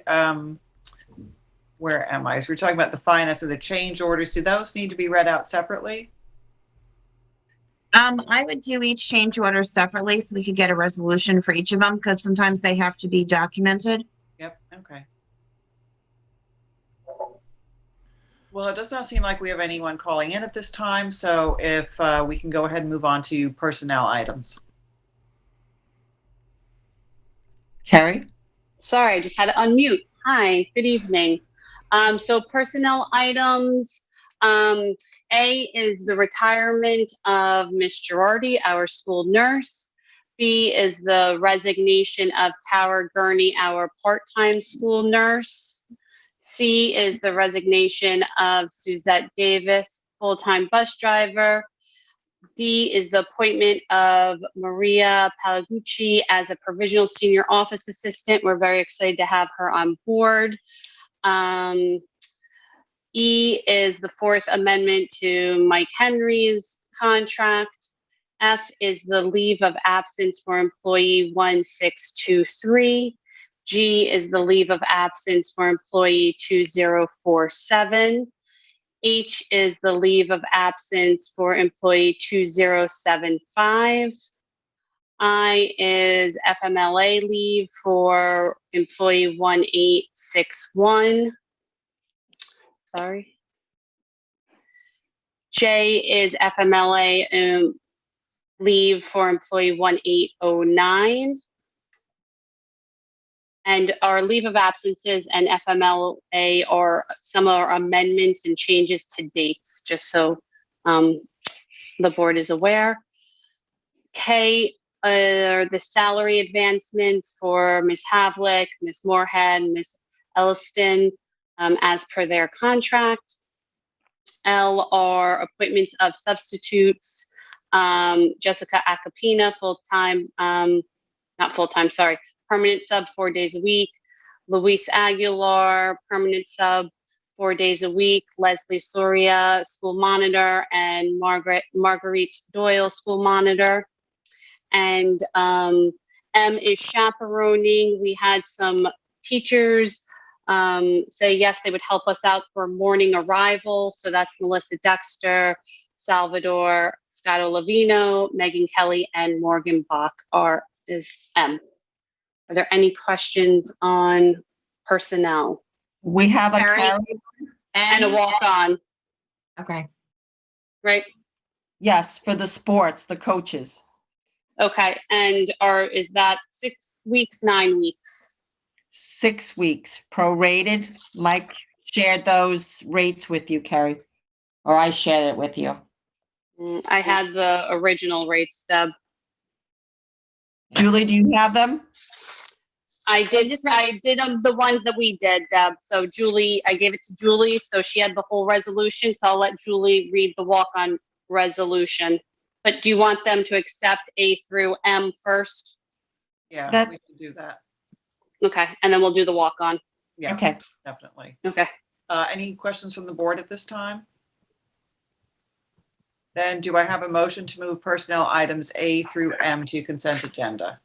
where am I? So we're talking about the finance and the change orders. Do those need to be read out separately? I would do each change order separately so we could get a resolution for each of them, because sometimes they have to be documented. Yep, okay. Well, it does not seem like we have anyone calling in at this time, so if we can go ahead and move on to personnel items. Carrie? Sorry, I just had to unmute. Hi, good evening. So personnel items, A is the retirement of Miss Girardi, our school nurse. B is the resignation of Tara Gurney, our part-time school nurse. C is the resignation of Suzette Davis, full-time bus driver. D is the appointment of Maria Palagucci as a provisional senior office assistant. We're very excited to have her on board. E is the 4th amendment to Mike Henry's contract. F is the leave of absence for employee 1623. G is the leave of absence for employee 2047. H is the leave of absence for employee 2075. I is FMLA leave for employee 1861. Sorry. J is FMLA leave for employee 1809. And our leave of absences and FMLA are some of our amendments and changes to dates, just so the board is aware. K are the salary advancements for Ms. Havlick, Ms. Moorhead, Ms. Elliston, as per their contract. L are appointments of substitutes. Jessica Acapina, full-time, not full-time, sorry, permanent sub 4 days a week. Luis Aguilar, permanent sub 4 days a week. Leslie Soria, school monitor, and Marguerite Doyle, school monitor. And M is chaperoning. We had some teachers say yes, they would help us out for morning arrival. So that's Melissa Dexter, Salvador Scott Olavino, Megan Kelly, and Morgan Bach is M. Are there any questions on personnel? We have a Carrie and a walk-on. Okay. Right? Yes, for the sports, the coaches. Okay, and is that 6 weeks, 9 weeks? 6 weeks, prorated. Mike shared those rates with you, Carrie, or I shared it with you. I had the original rates, Deb. Julie, do you have them? I did the ones that we did, Deb. So Julie, I gave it to Julie, so she had the whole resolution. So I'll let Julie read the walk-on resolution. But do you want them to accept A through M first? Yeah, we can do that. Okay, and then we'll do the walk-on. Yes, okay, definitely. Okay. Any questions from the board at this time? Then do I have a motion to move personnel items A through M to consent agenda?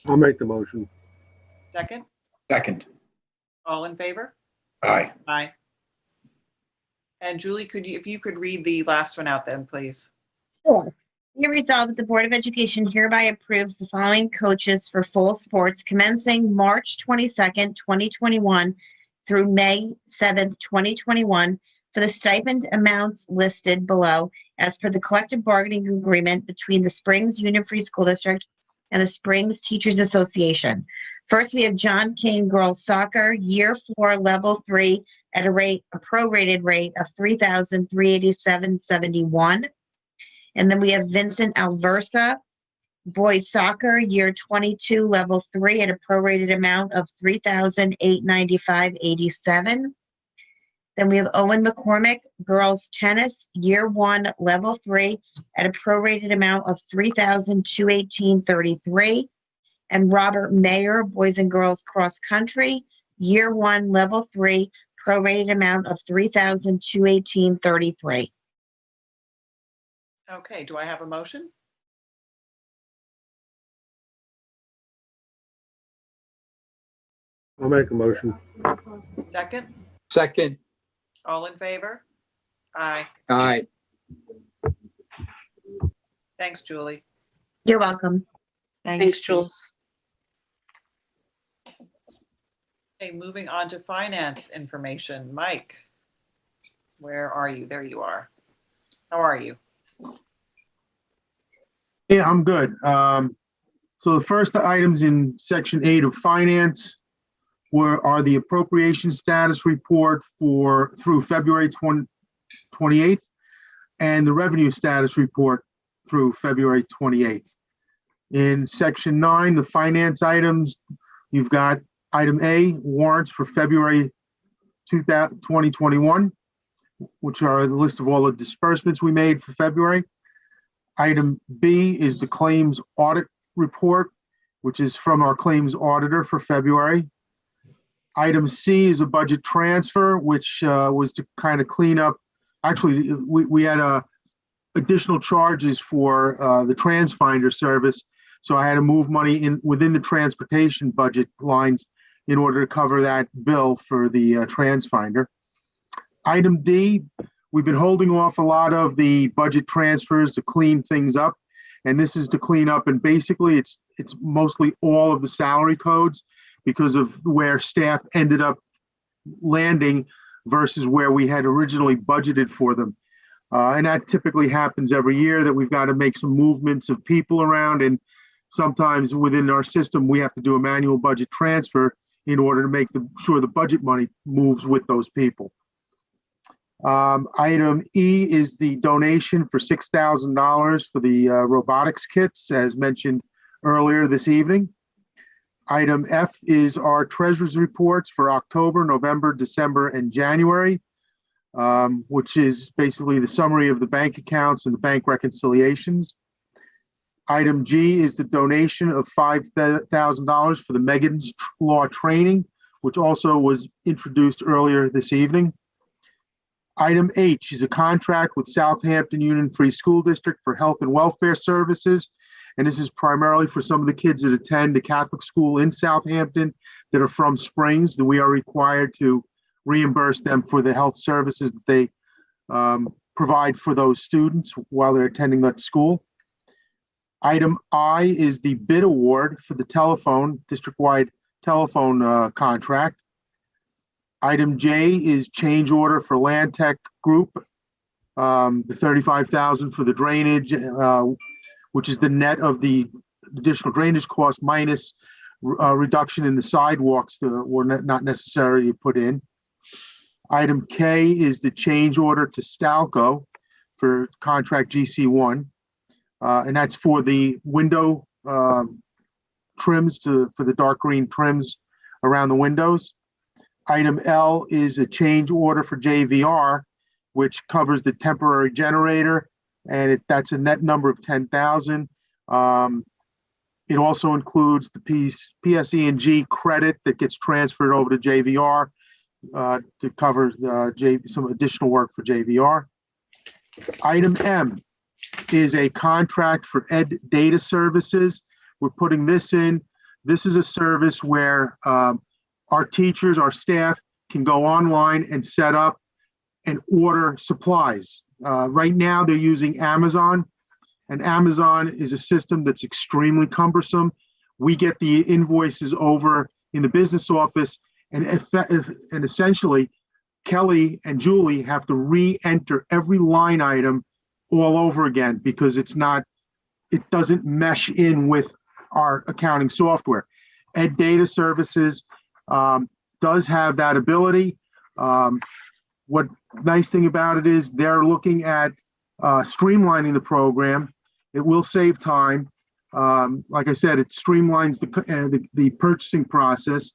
I'll make the motion. Second? Second. All in favor? Aye. Aye. And Julie, if you could read the last one out then, please. Sure. Be resolved that the Board of Education hereby approves the following coaches for fall sports commencing March 22nd, 2021 through May 7th, 2021 for the stipend amounts listed below as per the collective bargaining agreement between the Springs Union Free School District and the Springs Teachers Association. First, we have John King Girls Soccer, Year 4, Level 3, at a prorated rate of $3,387.71. And then we have Vincent Alversa, Boys Soccer, Year 22, Level 3, at a prorated amount of $3,895.87. Then we have Owen McCormick, Girls Tennis, Year 1, Level 3, at a prorated amount of $3,218.33. And Robert Mayer, Boys and Girls Cross Country, Year 1, Level 3, prorated amount of $3,218.33. Okay, do I have a motion? I'll make a motion. Second? Second. All in favor? Aye. Aye. Thanks, Julie. You're welcome. Thanks, Jules. Okay, moving on to finance information. Mike, where are you? There you are. How are you? Yeah, I'm good. So the first items in section 8 of finance are the appropriation status report through February 28th and the revenue status report through February 28th. In section 9, the finance items, you've got item A, warrants for February 2021, which are the list of all the disbursements we made for February. Item B is the claims audit report, which is from our claims auditor for February. Item C is a budget transfer, which was to kind of clean up. Actually, we had additional charges for the TransFinder service, so I had to move money within the transportation budget lines in order to cover that bill for the TransFinder. Item D, we've been holding off a lot of the budget transfers to clean things up, and this is to clean up, and basically it's mostly all of the salary codes because of where staff ended up landing versus where we had originally budgeted for them. And that typically happens every year, that we've got to make some movements of people around, and sometimes within our system, we have to do a manual budget transfer in order to make sure the budget money moves with those people. Item E is the donation for $6,000 for the robotics kits, as mentioned earlier this evening. Item F is our treasurer's reports for October, November, December, and January, which is basically the summary of the bank accounts and the bank reconciliations. Item G is the donation of $5,000 for the Megan's Law training, which also was introduced earlier this evening. Item H is a contract with Southampton Union Free School District for health and welfare services. And this is primarily for some of the kids that attend the Catholic school in Southampton that are from Springs, that we are required to reimburse them for the health services that they provide for those students while they're attending that school. Item I is the bid award for the telephone, district-wide telephone contract. Item J is change order for Land Tech Group, the $35,000 for the drainage, which is the net of the additional drainage cost minus reduction in the sidewalks that were not necessary to put in. Item K is the change order to Stalco for contract GC1, and that's for the window trims for the dark green trims around the windows. Item L is a change order for JVR, which covers the temporary generator, and that's a net number of $10,000. It also includes the PSE&G credit that gets transferred over to JVR to cover some additional work for JVR. Item M is a contract for Ed Data Services. We're putting this in. This is a service where our teachers, our staff can go online and set up and order supplies. Right now, they're using Amazon, and Amazon is a system that's extremely cumbersome. We get the invoices over in the business office, and essentially, Kelly and Julie have to re-enter every line item all over again because it doesn't mesh in with our accounting software. Ed Data Services does have that ability. What nice thing about it is they're looking at streamlining the program. It will save time. Like I said, it streamlines the purchasing process.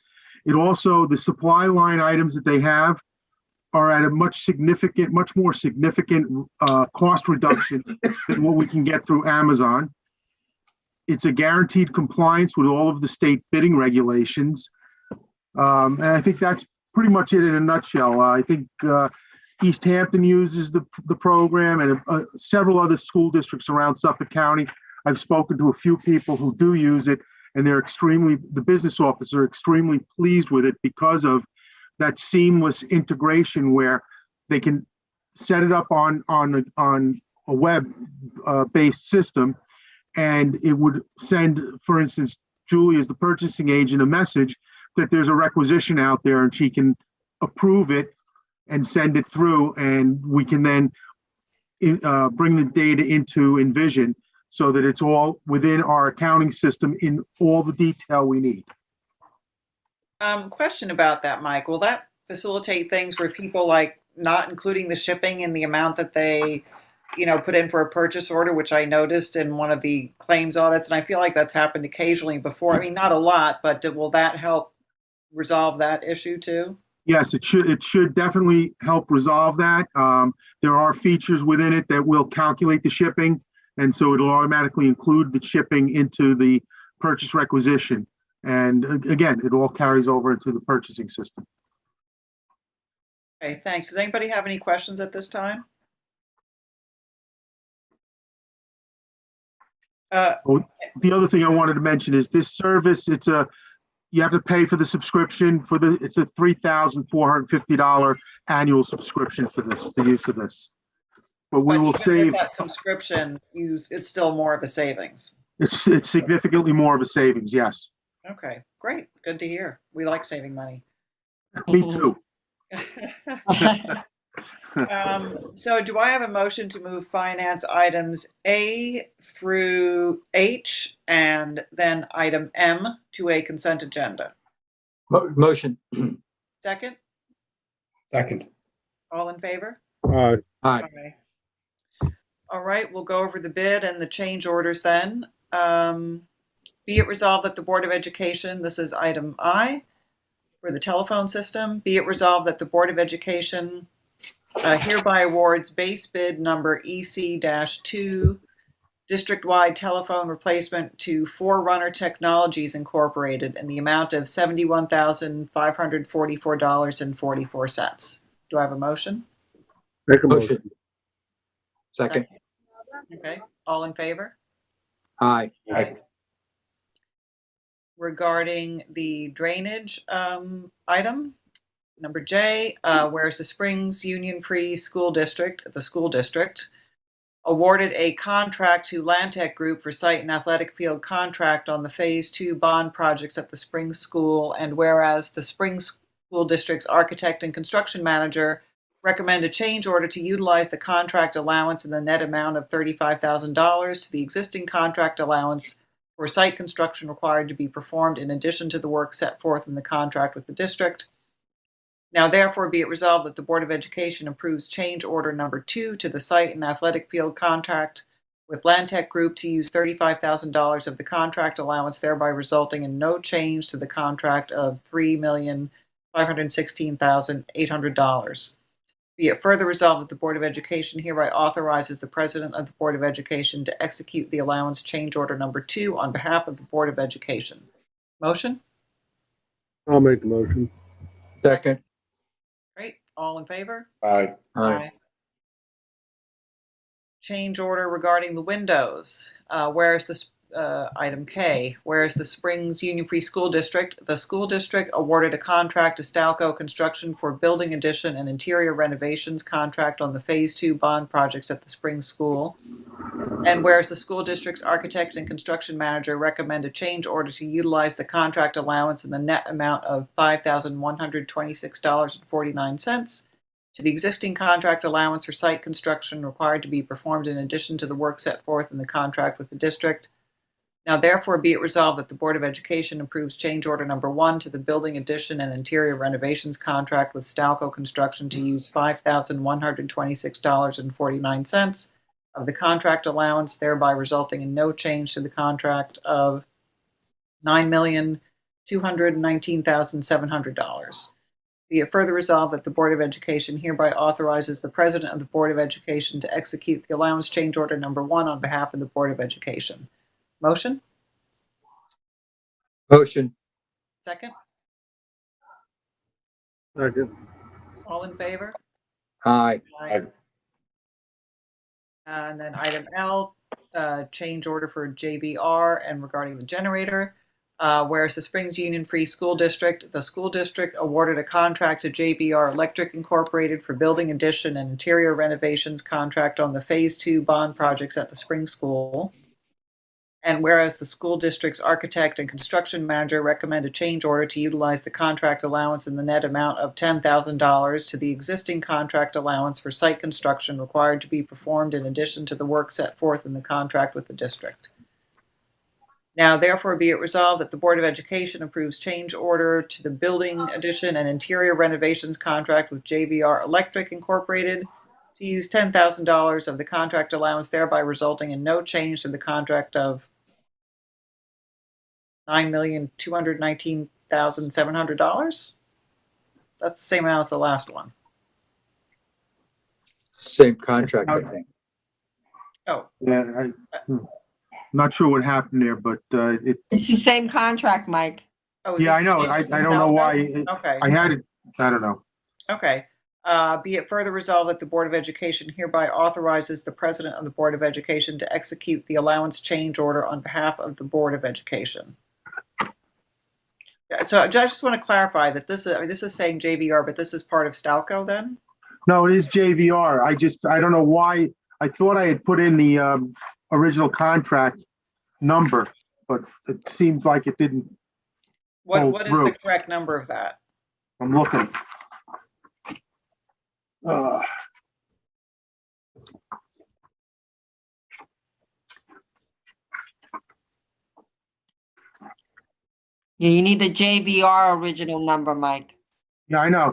It also, the supply line items that they have are at a much more significant cost reduction than what we can get through Amazon. It's a guaranteed compliance with all of the state bidding regulations. And I think that's pretty much it in a nutshell. I think East Hampton uses the program, and several other school districts around Suffolk County. I've spoken to a few people who do use it, and the business officers are extremely pleased with it because of that seamless integration where they can set it up on a web-based system, and it would send, for instance, Julie as the purchasing agent, a message that there's a requisition out there, and she can approve it and send it through, and we can then bring the data into Envision so that it's all within our accounting system in all the detail we need. Question about that, Mike. Will that facilitate things where people like not including the shipping in the amount that they, put in for a purchase order, which I noticed in one of the claims audits, and I feel like that's happened occasionally before. I mean, not a lot, but will that help resolve that issue too? Yes, it should definitely help resolve that. There are features within it that will calculate the shipping, and so it'll automatically include the shipping into the purchase requisition. And again, it all carries over into the purchasing system. Okay, thanks. Does anybody have any questions at this time? The other thing I wanted to mention is this service, you have to pay for the subscription it's a $3,450 annual subscription for the use of this. But we will save that subscription. It's still more of a savings. It's significantly more of a savings. Yes. Okay, great. Good to hear. We like saving money. Me too. So do I have a motion to move finance items A through H and then item M to a consent agenda? Motion. Second? Second. All in favor? Aye. Aye. Okay. All right, we'll go over the bid and the change orders then. Be it resolved that the Board of Education, this is item I for the telephone system, be it resolved that the Board of Education hereby awards base bid number EC-2 district-wide telephone replacement to Forerunner Technologies Incorporated in the amount of $71,544.44. Do I have a motion? Make a motion. Second. Okay, all in favor? Aye. Aye. Regarding the drainage item, number J, whereas the Springs Union Free School District, the school district, awarded a contract to Lantec Group for site and athletic field contract on the Phase 2 bond projects at the Springs School, and whereas the Springs School District's architect and construction manager recommend a change order to utilize the contract allowance in the net amount of $35,000 to the existing contract allowance for site construction required to be performed in addition to the work set forth in the contract with the district. Now therefore be it resolved that the Board of Education approves change order number 2 to the site and athletic field contract with Lantec Group to use $35,000 of the contract allowance, thereby resulting in no change to the contract of $3,516,800. Be it further resolved that the Board of Education hereby authorizes the President of the Board of Education to execute the allowance change order number 2 on behalf of the Board of Education. Motion? I'll make the motion. Second. Great. All in favor? Aye. Aye. Change order regarding the windows. Whereas the item K, whereas the Springs Union Free School District, the school district awarded a contract to Stalco Construction for building addition and interior renovations contract on the Phase 2 bond projects at the Springs School. And whereas the school district's architect and construction manager recommend a change order to utilize the contract allowance in the net amount of $5,126.49 to the existing contract allowance for site construction required to be performed in addition to the work set forth in the contract with the district. Now therefore be it resolved that the Board of Education approves change order number 1 to the building addition and interior renovations contract with Stalco Construction to use $5,126.49 of the contract allowance, thereby resulting in no change to the contract of $9,219,700. Be it further resolved that the Board of Education hereby authorizes the President of the Board of Education to execute the allowance change order number 1 on behalf of the Board of Education. Motion? Motion. Second? Second. All in favor? Aye. Aye. And then item L, change order for JBR and regarding the generator. Whereas the Springs Union Free School District, the school district awarded a contract to JBR Electric Incorporated for building addition and interior renovations contract on the Phase 2 bond projects at the Springs School. And whereas the school district's architect and construction manager recommend a change order to utilize the contract allowance in the net amount of $10,000 to the existing contract allowance for site construction required to be performed in addition to the work set forth in the contract with the district. Now, therefore, be it resolved that the Board of Education approves change order to the building addition and interior renovations contract with JVR Electric Incorporated to use $10,000 of the contract allowance, thereby resulting in no change to the contract of $9,219,700. That's the same amount as the last one. Same contract, I think. Oh. Yeah, I'm not sure what happened there, but It's the same contract, Mike. Oh, yeah, I know. I don't know why. Okay. I had it. I don't know. Okay. Be it further resolved that the Board of Education hereby authorizes the President of the Board of Education to execute the allowance change order on behalf of the Board of Education. So I just want to clarify that this is saying JVR, but this is part of Stalco then? No, it is JVR. I don't know why. I thought I had put in the original contract number, but it seems like it didn't. What is the correct number of that? I'm looking. Yeah, you need the JVR original number, Mike. Yeah, I know.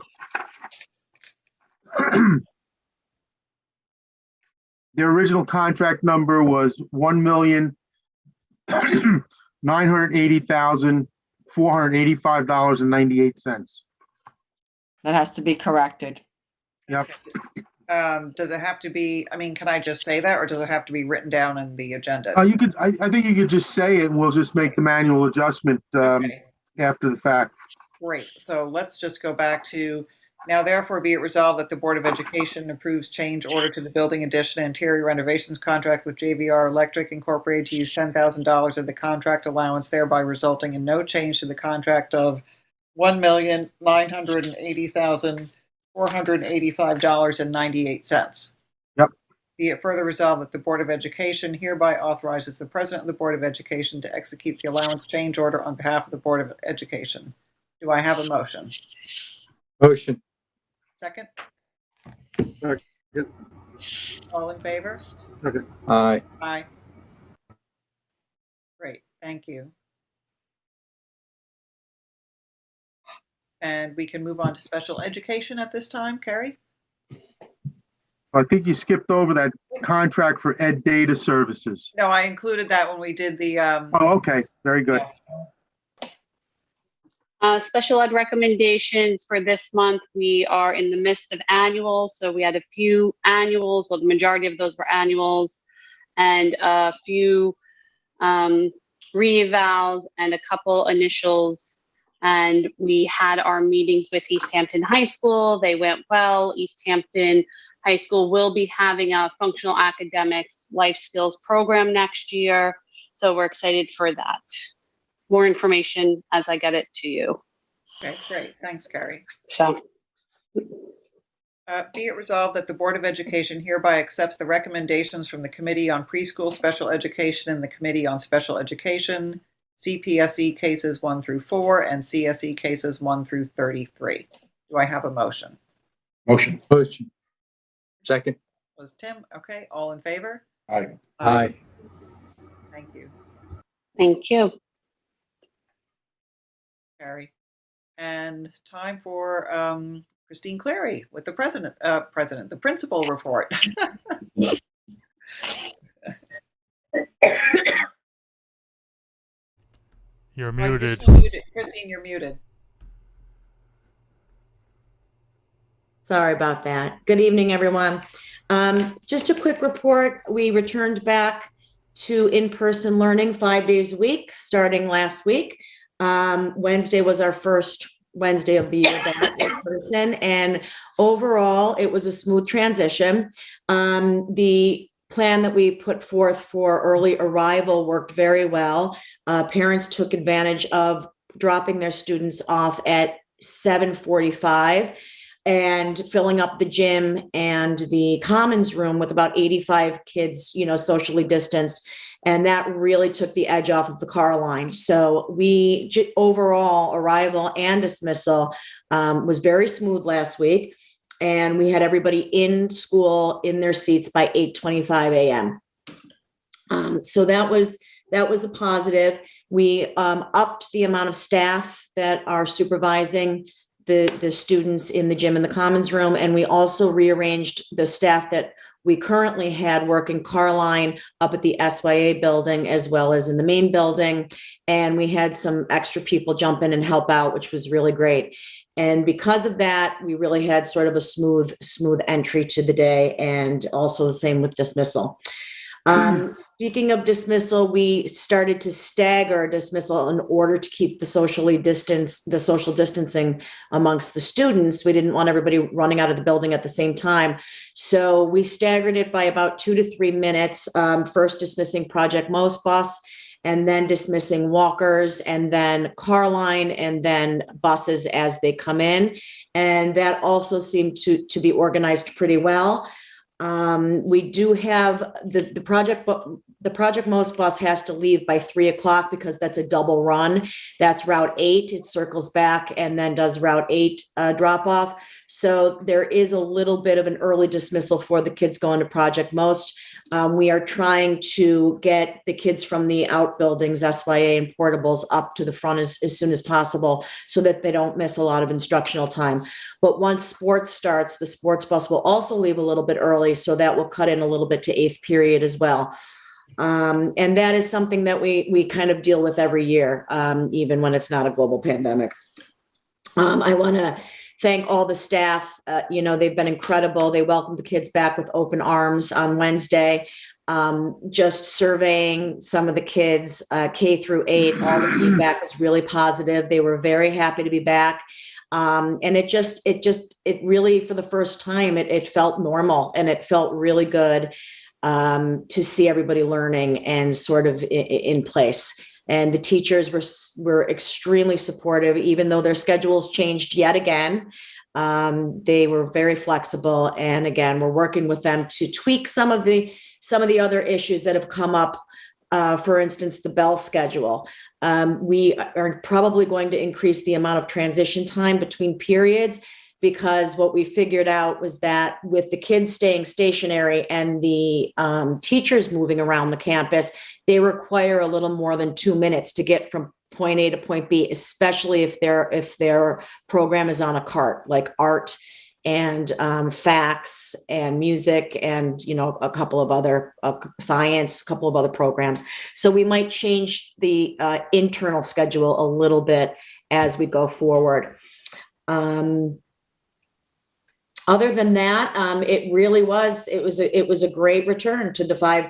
The original contract number was $1,980,485.98. That has to be corrected. Yep. Does it have to be, I mean, can I just say that, or does it have to be written down in the agenda? You could. I think you could just say it, and we'll just make the manual adjustment after the fact. Great. So let's just go back to, now therefore be it resolved that the Board of Education approves change order to the building addition and interior renovations contract with JVR Electric Incorporated to use $10,000 of the contract allowance, thereby resulting in no change to the contract of $1,980,485.98. Yep. Be it further resolved that the Board of Education hereby authorizes the President of the Board of Education to execute the allowance change order on behalf of the Board of Education. Do I have a motion? Motion. Second? Second. All in favor? Second. Aye. Aye. Great, thank you. And we can move on to special education at this time, Carrie? I think you skipped over that contract for Ed Data Services. No, I included that when we did the. Oh, okay. Very good. Special ed recommendations for this month. We are in the midst of annuals. So we had a few annuals. Well, the majority of those were annuals, and a few re-evals and a couple initials. And we had our meetings with East Hampton High School. They went well. East Hampton High School will be having a functional academics life skills program next year. So we're excited for that. More information as I get it to you. Okay, great. Thanks, Carrie. So. Be it resolved that the Board of Education hereby accepts the recommendations from the Committee on Preschool Special Education and the Committee on Special Education, CPSE cases 1 through 4, and CSE cases 1 through 33. Do I have a motion? Motion. Motion. Second. Was Tim. Okay, all in favor? Aye. Aye. Thank you, Thank you. Carrie. And time for Christine Clary with the the principal report. You're Oh, muted. you're still muted. Christine, you're muted. Sorry about that. Good evening, everyone. Just a quick report. We returned back to in-person learning 5 days a week, starting last week. Wednesday was our first Wednesday of the year back in person, and overall, it was a smooth transition. The plan that we put forth for early arrival worked very well. Parents took advantage of dropping their students off at 7:45 and filling up the gym and the commons room with about 85 kids, socially distanced. And that really took the edge off of the car line. So overall arrival and dismissal was very smooth last week. And we had everybody in school in their seats by 8:25 a.m. So that was a positive. We upped the amount of staff that are supervising the students in the gym and the commons room. And we also rearranged the staff that we currently had working car line up at the SYA building as well as in the main building. And we had some extra people jump in and help out, which was really great. And because of that, we really had sort of a smooth entry to the day, and also the same with dismissal. Speaking of dismissal, we started to stagger dismissal in order to keep the social distancing amongst the students. We didn't want everybody running out of the building at the same time. So we staggered it by about 2 to 3 minutes, first dismissing Project Most Bus, and then dismissing walkers, and then car line, and then buses as they come in. And that also seemed to be organized pretty well. We do have the Project Most bus has to leave by 3 o'clock because that's a double run. That's Route 8. It circles back and then does Route 8 drop off. So there is a little bit of an early dismissal for the kids going to Project Most. We are trying to get the kids from the outbuildings, SYA and portables, up to the front as soon as possible so that they don't miss a lot of instructional time. But once sports starts, the sports bus will also leave a little bit early, so that will cut in a little bit to 8th period as well. And that is something that we kind of deal with every year, even when it's not a global pandemic. I want to thank all the staff. They've been incredible. They welcomed the kids back with open arms on Wednesday. Just surveying some of the kids, K through 8, all the feedback was really positive. They were very happy to be back. And it really, for the first time, it felt normal, and it felt really good to see everybody learning and sort of in place. And the teachers were extremely supportive, even though their schedules changed yet again. They were very flexible. And again, we're working with them to tweak some of the other issues that have come up. For instance, the bell schedule. We are probably going to increase the amount of transition time between periods, because what we figured out was that with the kids staying stationary and the teachers moving around the campus, they require a little more than 2 minutes to get from point A to point B, especially if their program is on a cart, like art and facts and music and, a couple of other science, a couple of other programs. So we might change the internal schedule a little bit as we go forward. Other than that, it was a great return to the 5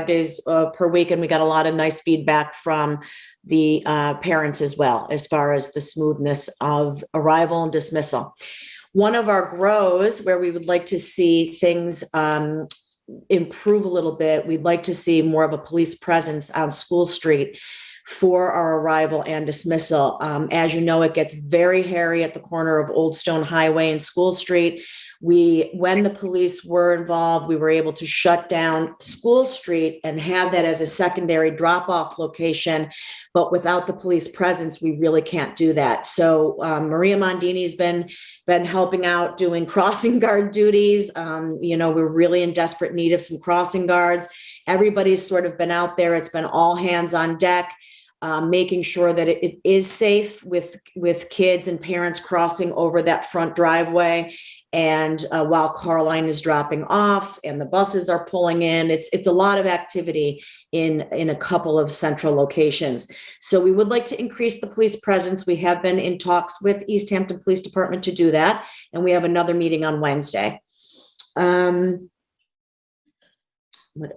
days per week. And we got a lot of nice feedback from the parents as well, as far as the smoothness of arrival and dismissal. One of our grows where we would like to see things improve a little bit, we'd like to see more of a police presence on School Street for our arrival and dismissal. As you know, it gets very hairy at the corner of Old Stone Highway and School Street. When the police were involved, we were able to shut down School Street and have that as a secondary drop-off location. But without the police presence, we really can't do that. So Maria Mondini's been helping out doing crossing guard duties. We're really in desperate need of some crossing guards. Everybody's sort of been out there. It's been all hands on deck. Making sure that it is safe with kids and parents crossing over that front driveway. And while car line is dropping off and the buses are pulling in, it's a lot of activity in a couple of central locations. So we would like to increase the police presence. We have been in talks with East Hampton Police Department to do that. And we have another meeting on Wednesday. What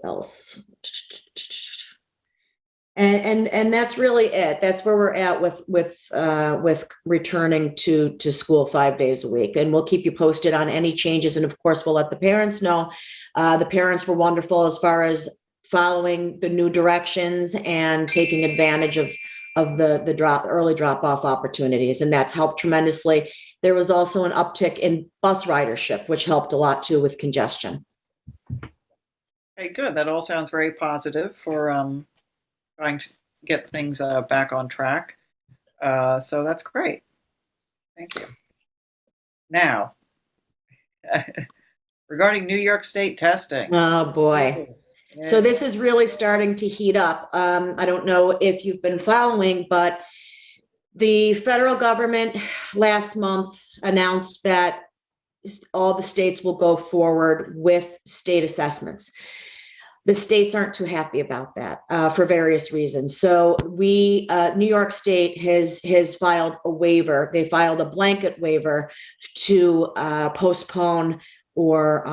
else? And that's really it. That's where we're at with returning to school 5 days a week. And we'll keep you posted on any changes. And of course, we'll let the parents know. The parents were wonderful as far as following the new directions and taking advantage of the early drop-off opportunities. And that's helped tremendously. There was also an uptick in bus ridership, which helped a lot too with congestion. Okay, good. That all sounds very positive for trying to get things back on track. So that's great. Thank you. Now, regarding New York State testing. Oh, boy. Yeah. So this is really starting to heat up. I don't know if you've been following, but the federal government last month announced that all the states will go forward with state assessments. The states aren't too happy about that for various reasons. So New York State has filed a waiver. They filed a blanket waiver to postpone or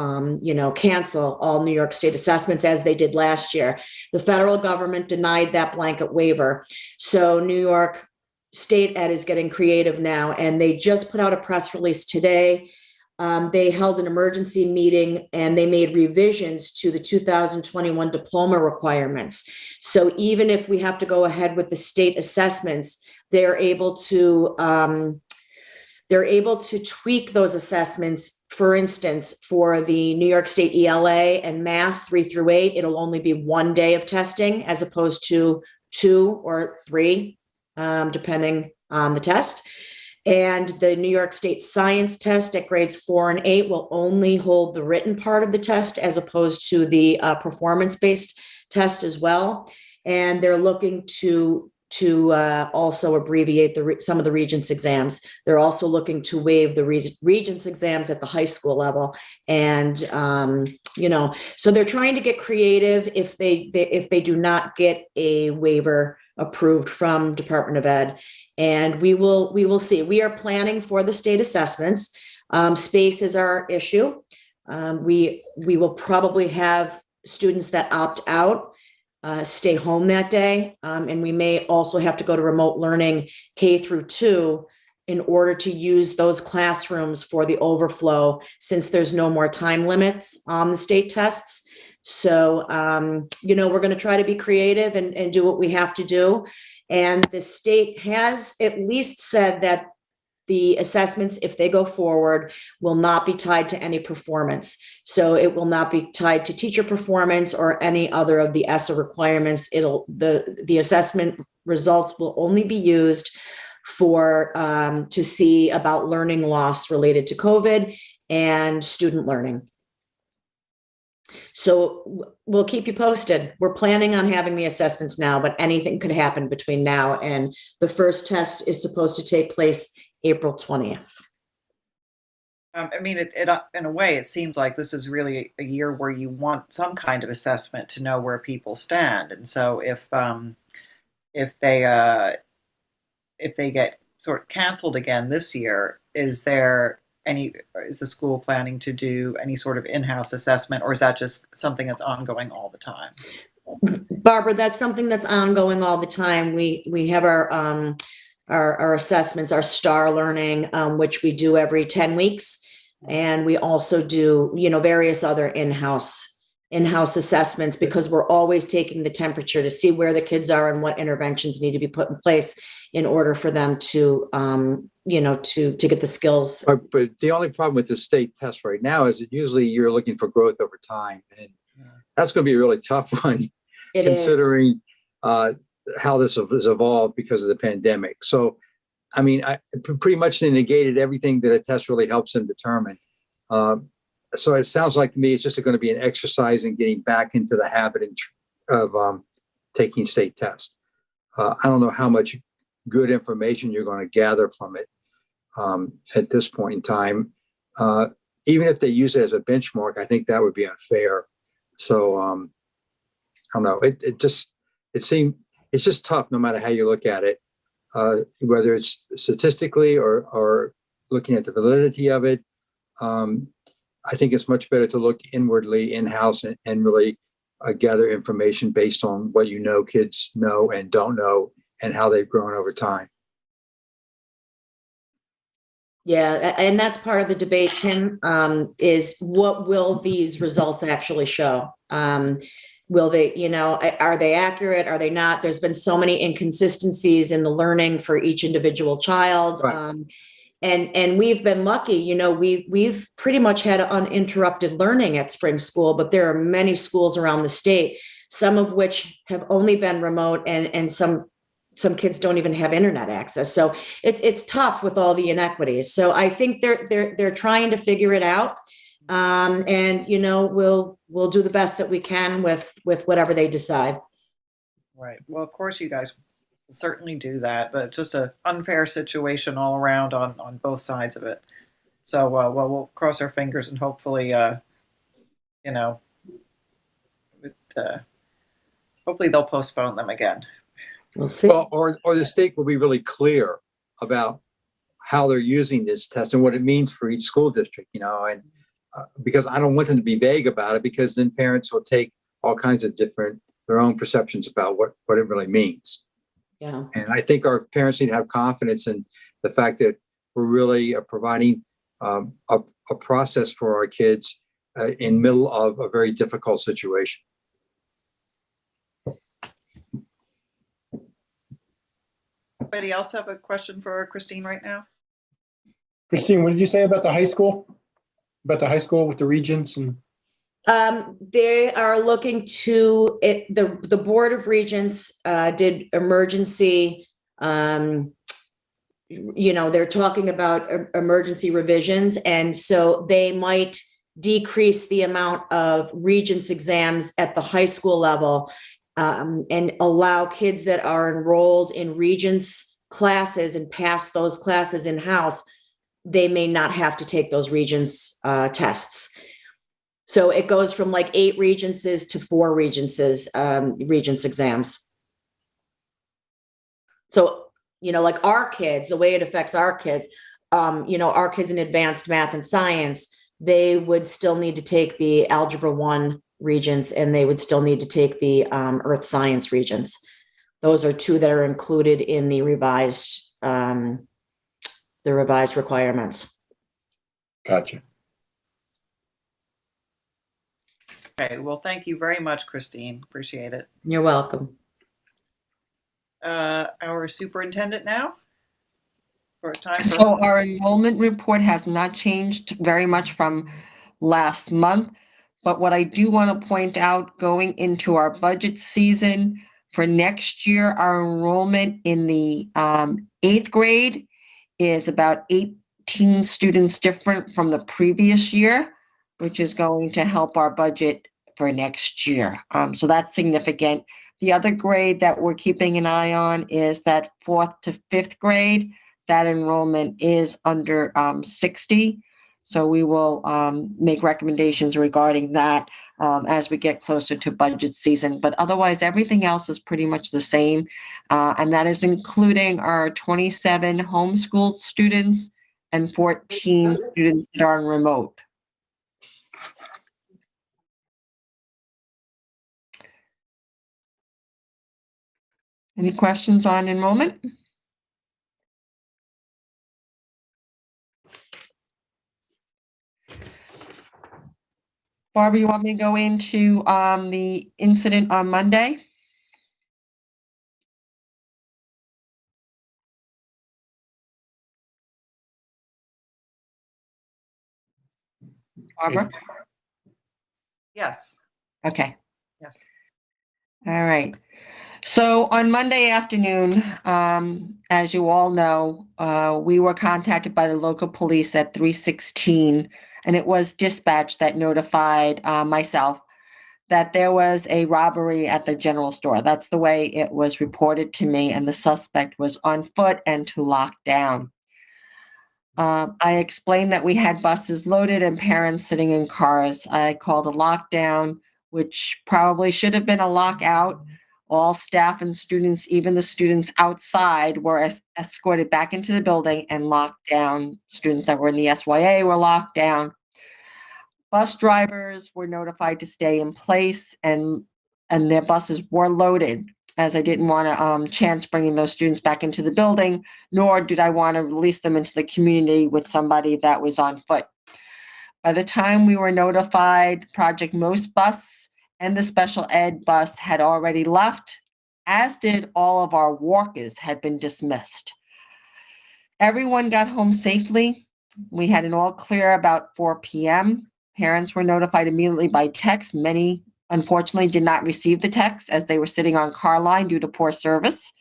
cancel all New York State assessments as they did last year. The federal government denied that blanket waiver. So New York State Ed is getting creative now, and they just put out a press release today. They held an emergency meeting and they made revisions to the 2021 diploma requirements. So even if we have to go ahead with the state assessments, they're able to tweak those assessments. For instance, for the New York State ELA and math 3 through 8, it'll only be 1 day of testing as opposed to 2 or 3, depending on the test. And the New York State science test at grades 4 and 8 will only hold the written part of the test as opposed to the performance-based test as well. And they're looking to also abbreviate some of the Regents exams. They're also looking to waive the Regents exams at the high school level. And, so they're trying to get creative if they do not get a waiver approved from Department of Ed. And we will see. We are planning for the state assessments. Space is our issue. We will probably have students that opt out stay home that day. And we may also have to go to remote learning K through 2 in order to use those classrooms for the overflow, since there's no more time limits on the state tests. So, we're going to try to be creative and do what we have to do. And the state has at least said that the assessments, if they go forward, will not be tied to any performance. So it will not be tied to teacher performance or any other of the ESSA requirements. The assessment results will only be used for to see about learning loss related to COVID and student learning. So we'll keep you posted. We're planning on having the assessments now, but anything could happen between now and the first test is supposed to take place April 20th. In a way, it seems like this is really a year where you want some kind of assessment to know where people stand. And so if they get sort of canceled again this year, is the school planning to do any sort of in-house assessment, or is that just something that's ongoing all the time? Barbara, that's something that's ongoing all the time. We have our assessments, our STAR learning, which we do every 10 weeks. And we also do, various other in-house assessments, because we're always taking the temperature to see where the kids are and what interventions need to be put in place in order for them to, to get the skills. But the only problem with the state test right now is that usually you're looking for growth over time. And that's going to be a really tough one, considering how this has evolved because of the pandemic. So, I mean, I pretty much they negated everything that a test really helps them determine. So it sounds like to me it's just going to be an exercise in getting back into the habit of taking state tests. I don't know how much good information you're going to gather from it at this point in time. Even if they use it as a benchmark, I think that would be unfair. So I don't know. It's just tough no matter how you look at it, whether it's statistically or looking at the validity of it. I think it's much better to look inwardly in-house and really gather information based on what kids know and don't know and how they've grown over time. Yeah, and that's part of the debate, Tim, is what will these results actually show? Will they, are they accurate? Are they not? There's been so many inconsistencies in the learning for each individual child. Right. And we've been lucky, we've pretty much had uninterrupted learning at Spring School, but there are many schools around the state, some of which have only been remote and some kids don't even have internet access. So it's tough with all the inequities. So I think they're trying to figure it out. And we'll do the best that we can with whatever they decide. Right. Well, of course you guys will certainly do that, but just an unfair situation all around on both sides of it. So, we'll cross our fingers and hopefully, hopefully they'll postpone them again. We'll see. Well, or the state will be really clear about how they're using this test and what it means for each school district, and because I don't want them to be vague about it, because then parents will take all kinds of their own perceptions about what it really means. Yeah. And I think our parents need to have confidence in the fact that we're really providing a process for our kids in the middle of a very difficult situation. Anybody else have a question for Christine right now? Christine, what did you say about the high school? About the high school with the regents and? They are looking to it. The Board of Regents did emergency. They're talking about emergency revisions, and so they might decrease the amount of regents exams at the high school level. And allow kids that are enrolled in regents classes and pass those classes in-house, they may not have to take those regents tests. So it goes from like 8 regencies to 4 regents exams. So, like our kids, the way it affects our kids, our kids in advanced math and science, they would still need to take the Algebra 1 regents, and they would still need to take the earth science regents. Those are 2 that are included in the revised requirements. Gotcha. Okay, well, thank you very much, Christine. Appreciate it. You're welcome. Our superintendent now. So our enrollment report has not changed very much from last month. But what I do want to point out, going into our budget season for next year, our enrollment in the 8th grade is about 18 students different from the previous year, which is going to help our budget for next year. So that's significant. The other grade that we're keeping an eye on is that 4th to 5th grade. That enrollment is under 60. So we will make recommendations regarding that as we get closer to budget season. But otherwise, everything else is pretty much the same. And that is including our 27 homeschooled students and 14 students that are on remote. Any questions on enrollment? Barbara, you want me to go into the incident on Monday? Barbara? Yes. Okay. Yes. All right. So on Monday afternoon, as you all know, we were contacted by the local police at 3:16, and it was dispatch that notified myself that there was a robbery at the general store. That's the way it was reported to me, and the suspect was on foot and to lock down. I explained that we had buses loaded and parents sitting in cars. I called a lockdown, which probably should have been a lockout. All staff and students, even the students outside, were escorted back into the building and locked down. Students that were in the SYA were locked down. Bus drivers were notified to stay in place, and their buses were loaded, as I didn't want to chance bringing those students back into the building, nor did I want to release them into the community with somebody that was on foot. By the time we were notified, Project Most bus and the special ed bus had already left, as did all of our walkers had been dismissed. Everyone got home safely. We had an all clear about 4 p.m. Parents were notified immediately by text. Many, unfortunately, did not receive the text as they were sitting on car line due to poor service.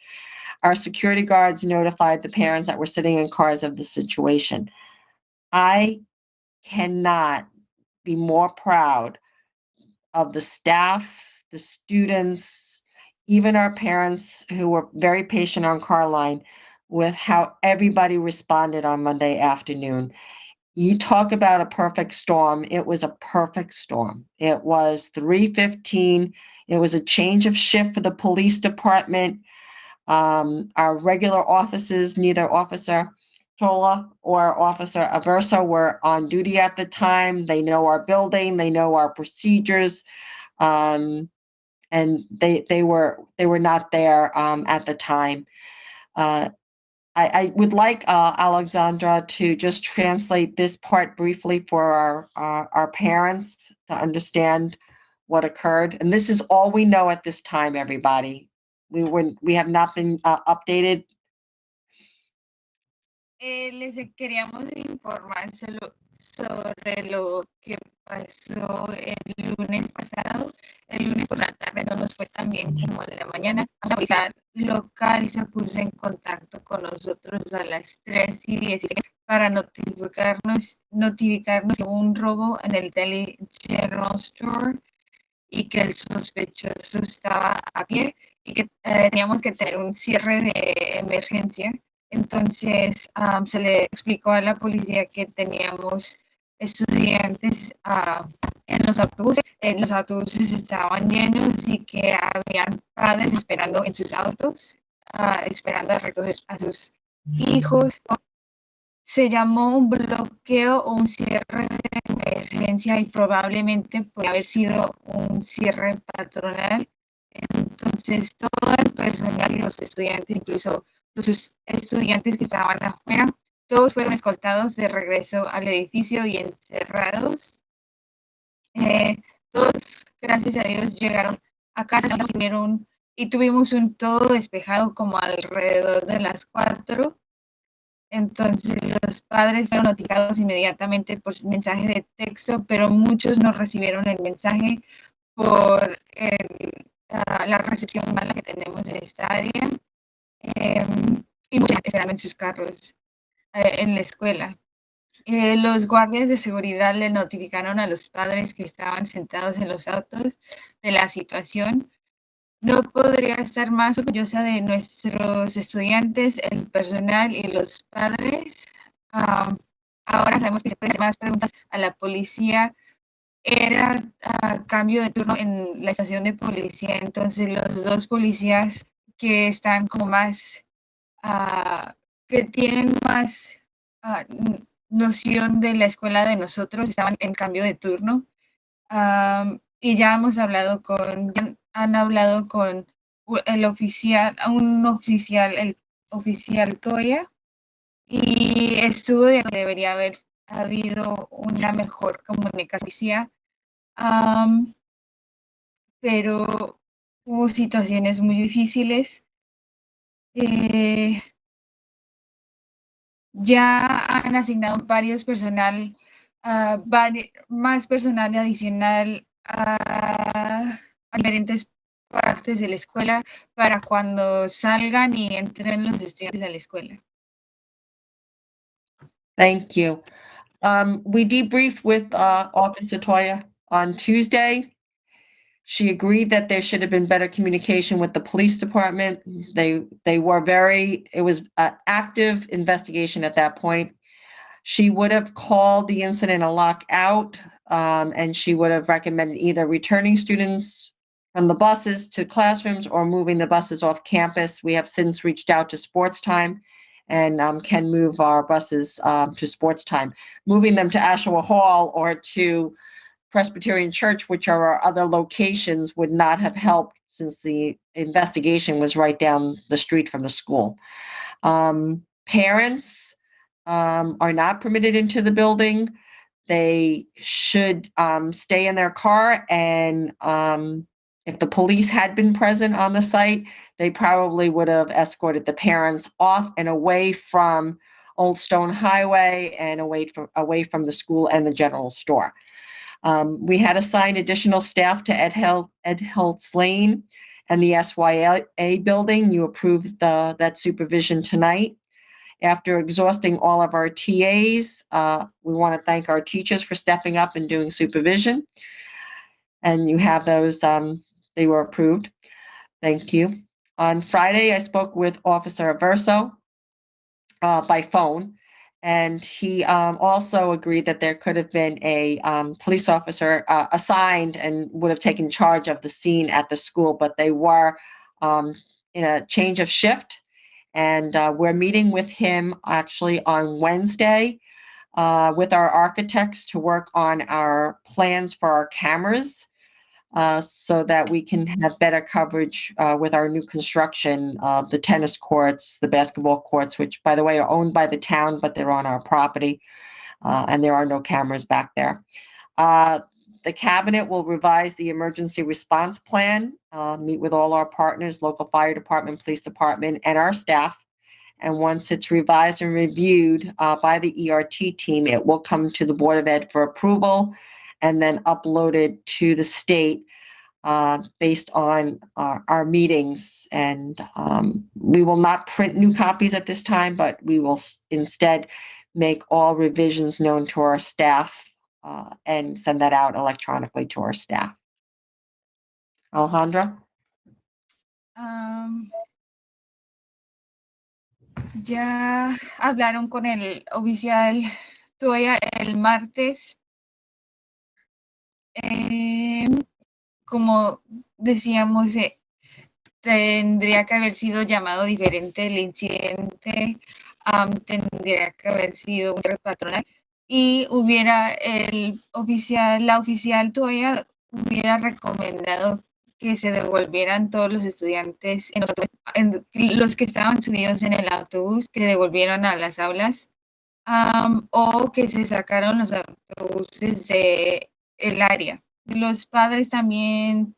Our security guards notified the parents that were sitting in cars of the situation. I cannot be more proud of the staff, the students, even our parents who were very patient on car line with how everybody responded on Monday afternoon. You talk about a perfect storm. It was a perfect storm. It was 3:15. It was a change of shift for the police department. Our regular officers, neither Officer Tola or Officer Aversa, were on duty at the time. They know our building. They know our procedures. And they were not there at the time. I would like Alexandra to just translate this part briefly for our parents to understand what occurred. And this is all we know at this time, everybody. We have not been updated. Les queríamos informar sobre lo que pasó el lunes pasado. El lunes por la tarde no nos fue tan bien como en la mañana. La policía local se puso en contacto con nosotros a las 3:16 para notificarnos de un robo en el Daily General Store y que el sospechoso estaba a pie y que teníamos que tener un cierre de emergencia. Entonces se le explicó a la policía que teníamos estudiantes en los autobuses. Los autobuses estaban llenos y que habían padres esperando en sus autos, esperando a recoger a sus hijos. Se llamó un bloqueo o un cierre de emergencia y probablemente puede haber sido un cierre patronal. Entonces, todo el personal y los estudiantes, incluso los estudiantes que estaban afuera, todos fueron escoltados de regreso al edificio y encerrados. Todos, gracias a Dios, llegaron a casa y tuvimos un todo despejado como alrededor de las 4. Entonces los padres fueron notificados inmediatamente por mensaje de texto, pero muchos no recibieron el mensaje por la recepción mala que tenemos en esta área, y muchos esperando en sus carros en la escuela. Los guardias de seguridad le notificaron a los padres que estaban sentados en los autos de la situación. No podría estar más orgullosa de nuestros estudiantes, el personal y los padres. Ahora sabemos que se pueden hacer más preguntas a la policía. Era cambio de turno en la estación de policía, entonces los dos policías que están como más, que tienen más noción de la escuela de nosotros, estaban en cambio de turno. Y ya hemos hablado han hablado con el oficial Toya, y estuvo de que debería haber habido una mejor comunicación, pero hubo situaciones muy difíciles. Ya han asignado varios personal más personal adicional a diferentes partes de la escuela para cuando salgan y entren los estudiantes a la escuela. Thank you. We debriefed with Officer Toya on Tuesday. She agreed that there should have been better communication with the police department. They were it was an active investigation at that point. She would have called the incident a lockout, and she would have recommended either returning students from the buses to classrooms or moving the buses off campus. We have since reached out to sports time and can move our buses to sports time. Moving them to Ashua Hall or to Presbyterian Church, which are our other locations, would not have helped since the investigation was right down the street from the school. Parents are not permitted into the building. They should stay in their car, and if the police had been present on the site, they probably would have escorted the parents off and away from Old Stone Highway and away from the school and the general store. We had assigned additional staff to Ed Heltz Lane and the SYA building. You approved that supervision tonight. After exhausting all of our TAs, we want to thank our teachers for stepping up and doing supervision. And you have those, they were approved. Thank you. On Friday, I spoke with Officer Averso by phone, and he also agreed that there could have been a police officer assigned and would have taken charge of the scene at the school, but they were in a change of shift. And we're meeting with him actually on Wednesday with our architects to work on our plans for our cameras so that we can have better coverage with our new construction of the tennis courts, the basketball courts, which, by the way, are owned by the town, but they're on our property, and there are no cameras back there. The cabinet will revise the emergency response plan, meet with all our partners, local fire department, police department, and our staff. And once it's revised and reviewed by the ERT team, it will come to the Board of Ed for approval and then uploaded to the state based on our meetings. And we will not print new copies at this time, but we will instead make all revisions known to our staff and send that out electronically to our staff. Alejandra? Ya hablaron con el oficial Toya el martes. Como decíamos, tendría que haber sido llamado diferente el incidente, tendría que haber sido un cierre patronal y la oficial Toya hubiera recomendado que se devolvieran todos los estudiantes, los que estaban subidos en el autobús, que se devolvieron a las aulas, o que se sacaron los autobuses del área. Los padres también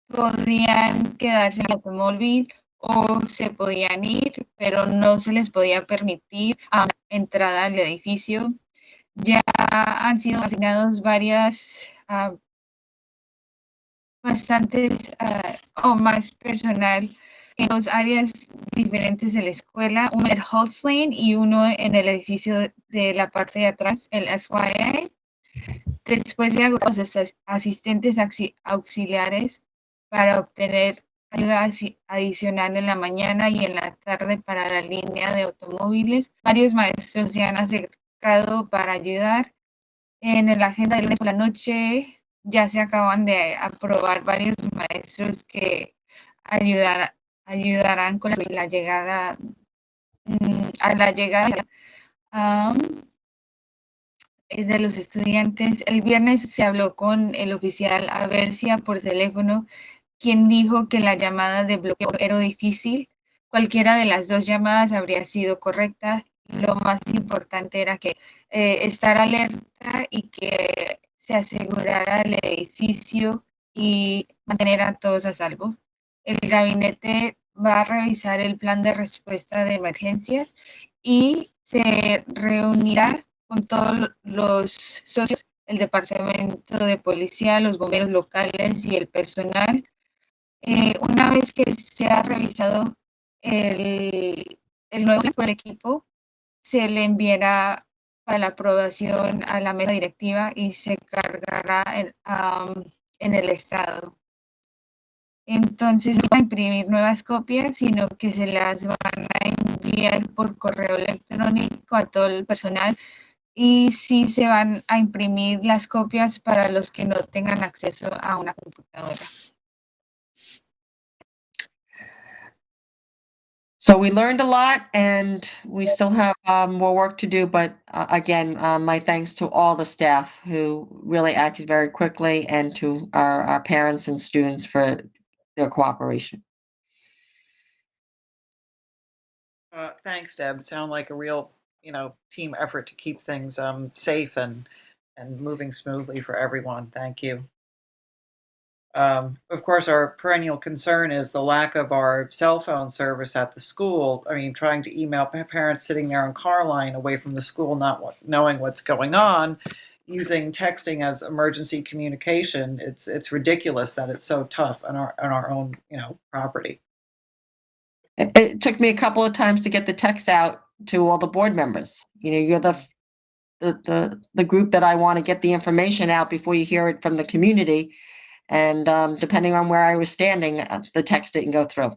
podrían quedarse en el automóvil o se podían ir, pero no se les podía permitir entrada al edificio. Ya han sido asignados bastantes o más personal en dos áreas diferentes de la escuela, uno en Heltz Lane y uno en el edificio de la parte de atrás, el SYA. Después de los asistentes auxiliares para obtener ayuda adicional en la mañana y en la tarde para la línea de automóviles. Varios maestros se han acercado para ayudar. En la agenda de lunes por la noche ya se acaban de aprobar varios maestros que ayudarán con la llegada de los estudiantes. El viernes se habló con el oficial Aversia por teléfono, quien dijo que la llamada de bloqueo era difícil. Cualquiera de las dos llamadas habría sido correcta. Lo más importante era que estar alerta y que se asegurara el edificio y mantener a todos a salvo. El gabinete va a revisar el plan de respuesta de emergencias y se reunirá con todos los socios, el departamento de policía, los bomberos locales y el personal. Una vez que se ha realizado el nuevo por el equipo, se le enviará para la aprobación a la mesa directiva y se cargará en el estado. Entonces no va a imprimir nuevas copias, sino que se las van a enviar por correo electrónico a todo el personal y sí se van a imprimir las copias para los que no tengan acceso a una computadora. So we learned a lot and we still have more work to do, but again, my thanks to all the staff who really acted very quickly and to our parents and students for their cooperation. Thanks, Deb. It sounded like a real, team effort to keep things safe and moving smoothly for everyone. Thank you. Of course, our perennial concern is the lack of our cell phone service at the school. I mean, trying to email parents sitting there on car line away from the school, not knowing what's going on, using texting as emergency communication. It's ridiculous that it's so tough on our own, property. It took me a couple of times to get the text out to all the board members. You're the group that I want to get the information out before you hear it from the community. And depending on where I was standing, the text didn't go through.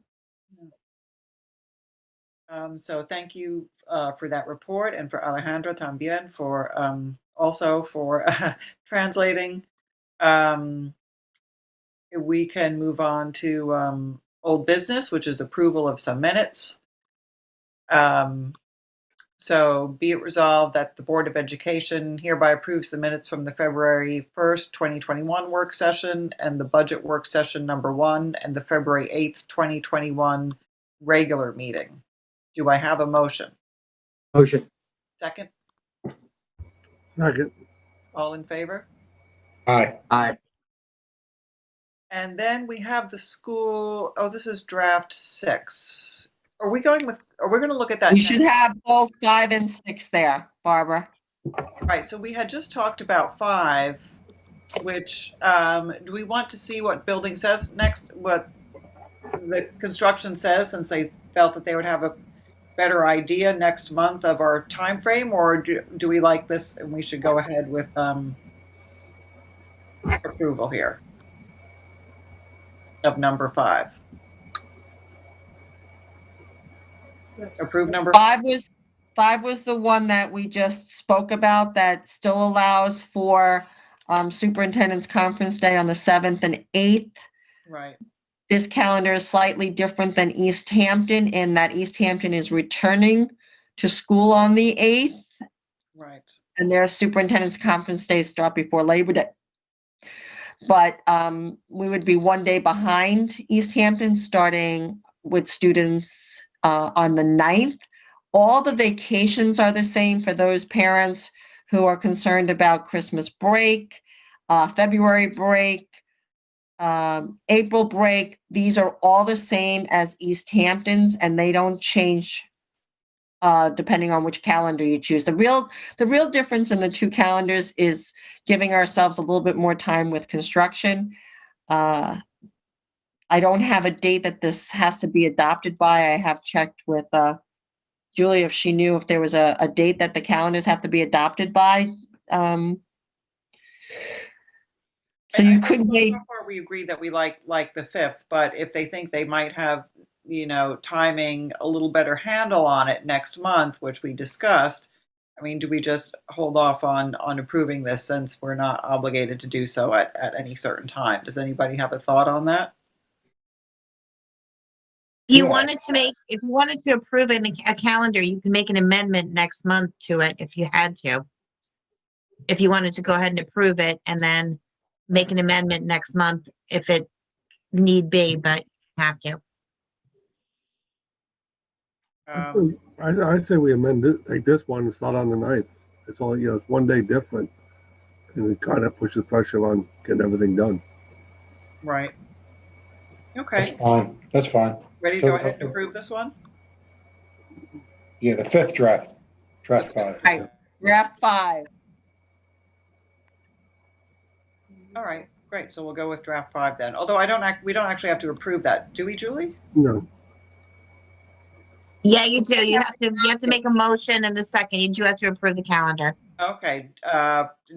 So thank you for that report, and for Alejandra también for also for translating. We can move on to old business, which is approval of some minutes. So be it resolved that the Board of Education hereby approves the minutes from the February 1st, 2021 work session and the budget work session number 1 and the February 8th, 2021 regular meeting. Do I have a motion? Motion. Second? Second. All in favor? Aye. Aye. And then we have the school. Oh, this is draft 6. Are we going to look at that? We should have both 5 and 6 there, Barbara. Right, so we had just talked about 5, which, do we want to see what building says next, what the construction says, since they felt that they would have a better idea next month of our time frame, or do we like this and we should go ahead with approval here of number 5? Approve number 5 was the one that we just spoke about that still allows for superintendent's conference day on the 7th and 8th. Right. This calendar is slightly different than East Hampton in that East Hampton is returning to school on the 8th. Right. And their superintendent's conference days start before Labor Day. But we would be one day behind East Hampton, starting with students on the 9th. All the vacations are the same for those parents who are concerned about Christmas break, February break, April break. These are all the same as East Hampton's, and they don't change depending on which calendar you choose. The real difference in the two calendars is giving ourselves a little bit more time with construction. I don't have a date that this has to be adopted by. I have checked with Julie if she knew if there was a date that the calendars have to be adopted by. So you could wait. So far we agree that we like the 5th, but if they think they might have, timing a little better handle on it next month, which we discussed, I mean, do we just hold off on approving this since we're not obligated to do so at any certain time? Does anybody have a thought on that? If you wanted to approve a calendar, you can make an amendment next month to it if you had to. If you wanted to go ahead and approve it and then make an amendment next month if it need be, but you have to. I say we amend it, like this one, it's not on the 9th. It's only, it's one day different. And it kind of pushes pressure on getting everything done. Right. Okay. That's fine. Ready to go ahead and approve this one? Yeah, the 5th draft 5. Right. Draft 5. All right, great. So we'll go with draft 5 then. Although we don't actually have to approve that, do we, Julie? No. Yeah, you do. You have to make a motion in a second. You do have to approve the calendar. Okay,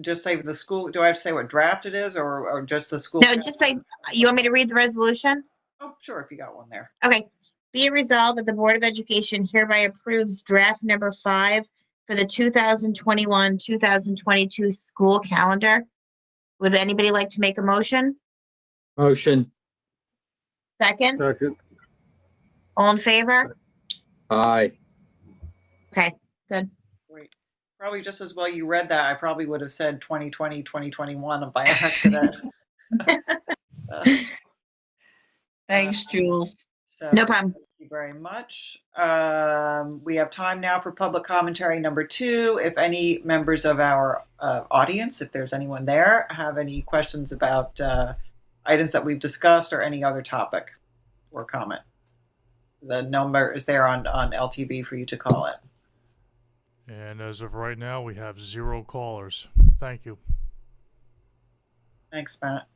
just say the school, do I have to say what draft it is or just the school? No, just say, you want me to read the resolution? Oh, sure, if you got one there. Okay. Be it resolved that the Board of Education hereby approves draft number 5 for the 2021-2022 school calendar. Would anybody like to make a motion? Motion. Second? Second. All in favor? Aye. Okay, good. Great. Probably just as well you read that, I probably would have said 2020, 2021 by accident. Thanks, Jules. So, No problem. Thank you very much. We have time now for public commentary number 2. If any members of our audience, if there's anyone there, have any questions about items that we've discussed or any other topic or comment. The number is there on LTV for you to call it. And as of right now, we have 0 callers. Thank you. Thanks, Matt.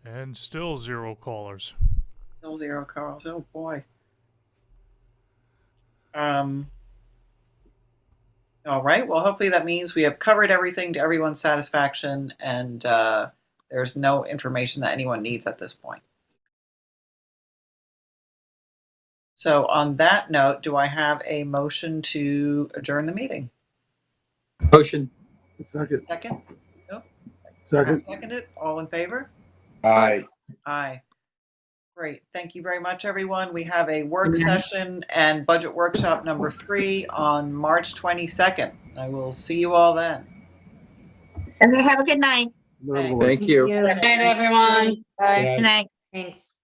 And still 0 callers. Still 0 callers. Oh boy. All right. Well, hopefully that means we have covered everything to everyone's satisfaction, and there's no information that anyone needs at this point. So on that note, do I have a motion to adjourn the meeting? Motion. Second. Second? No? Second. Seconded. All in favor? Aye. Aye. Great. Thank you very much, everyone. We have a work session and budget workshop number 3 on March 22nd. I will see you all then. Okay, have a good night. Thank you. Good night, everyone. Bye. Good night. Thanks.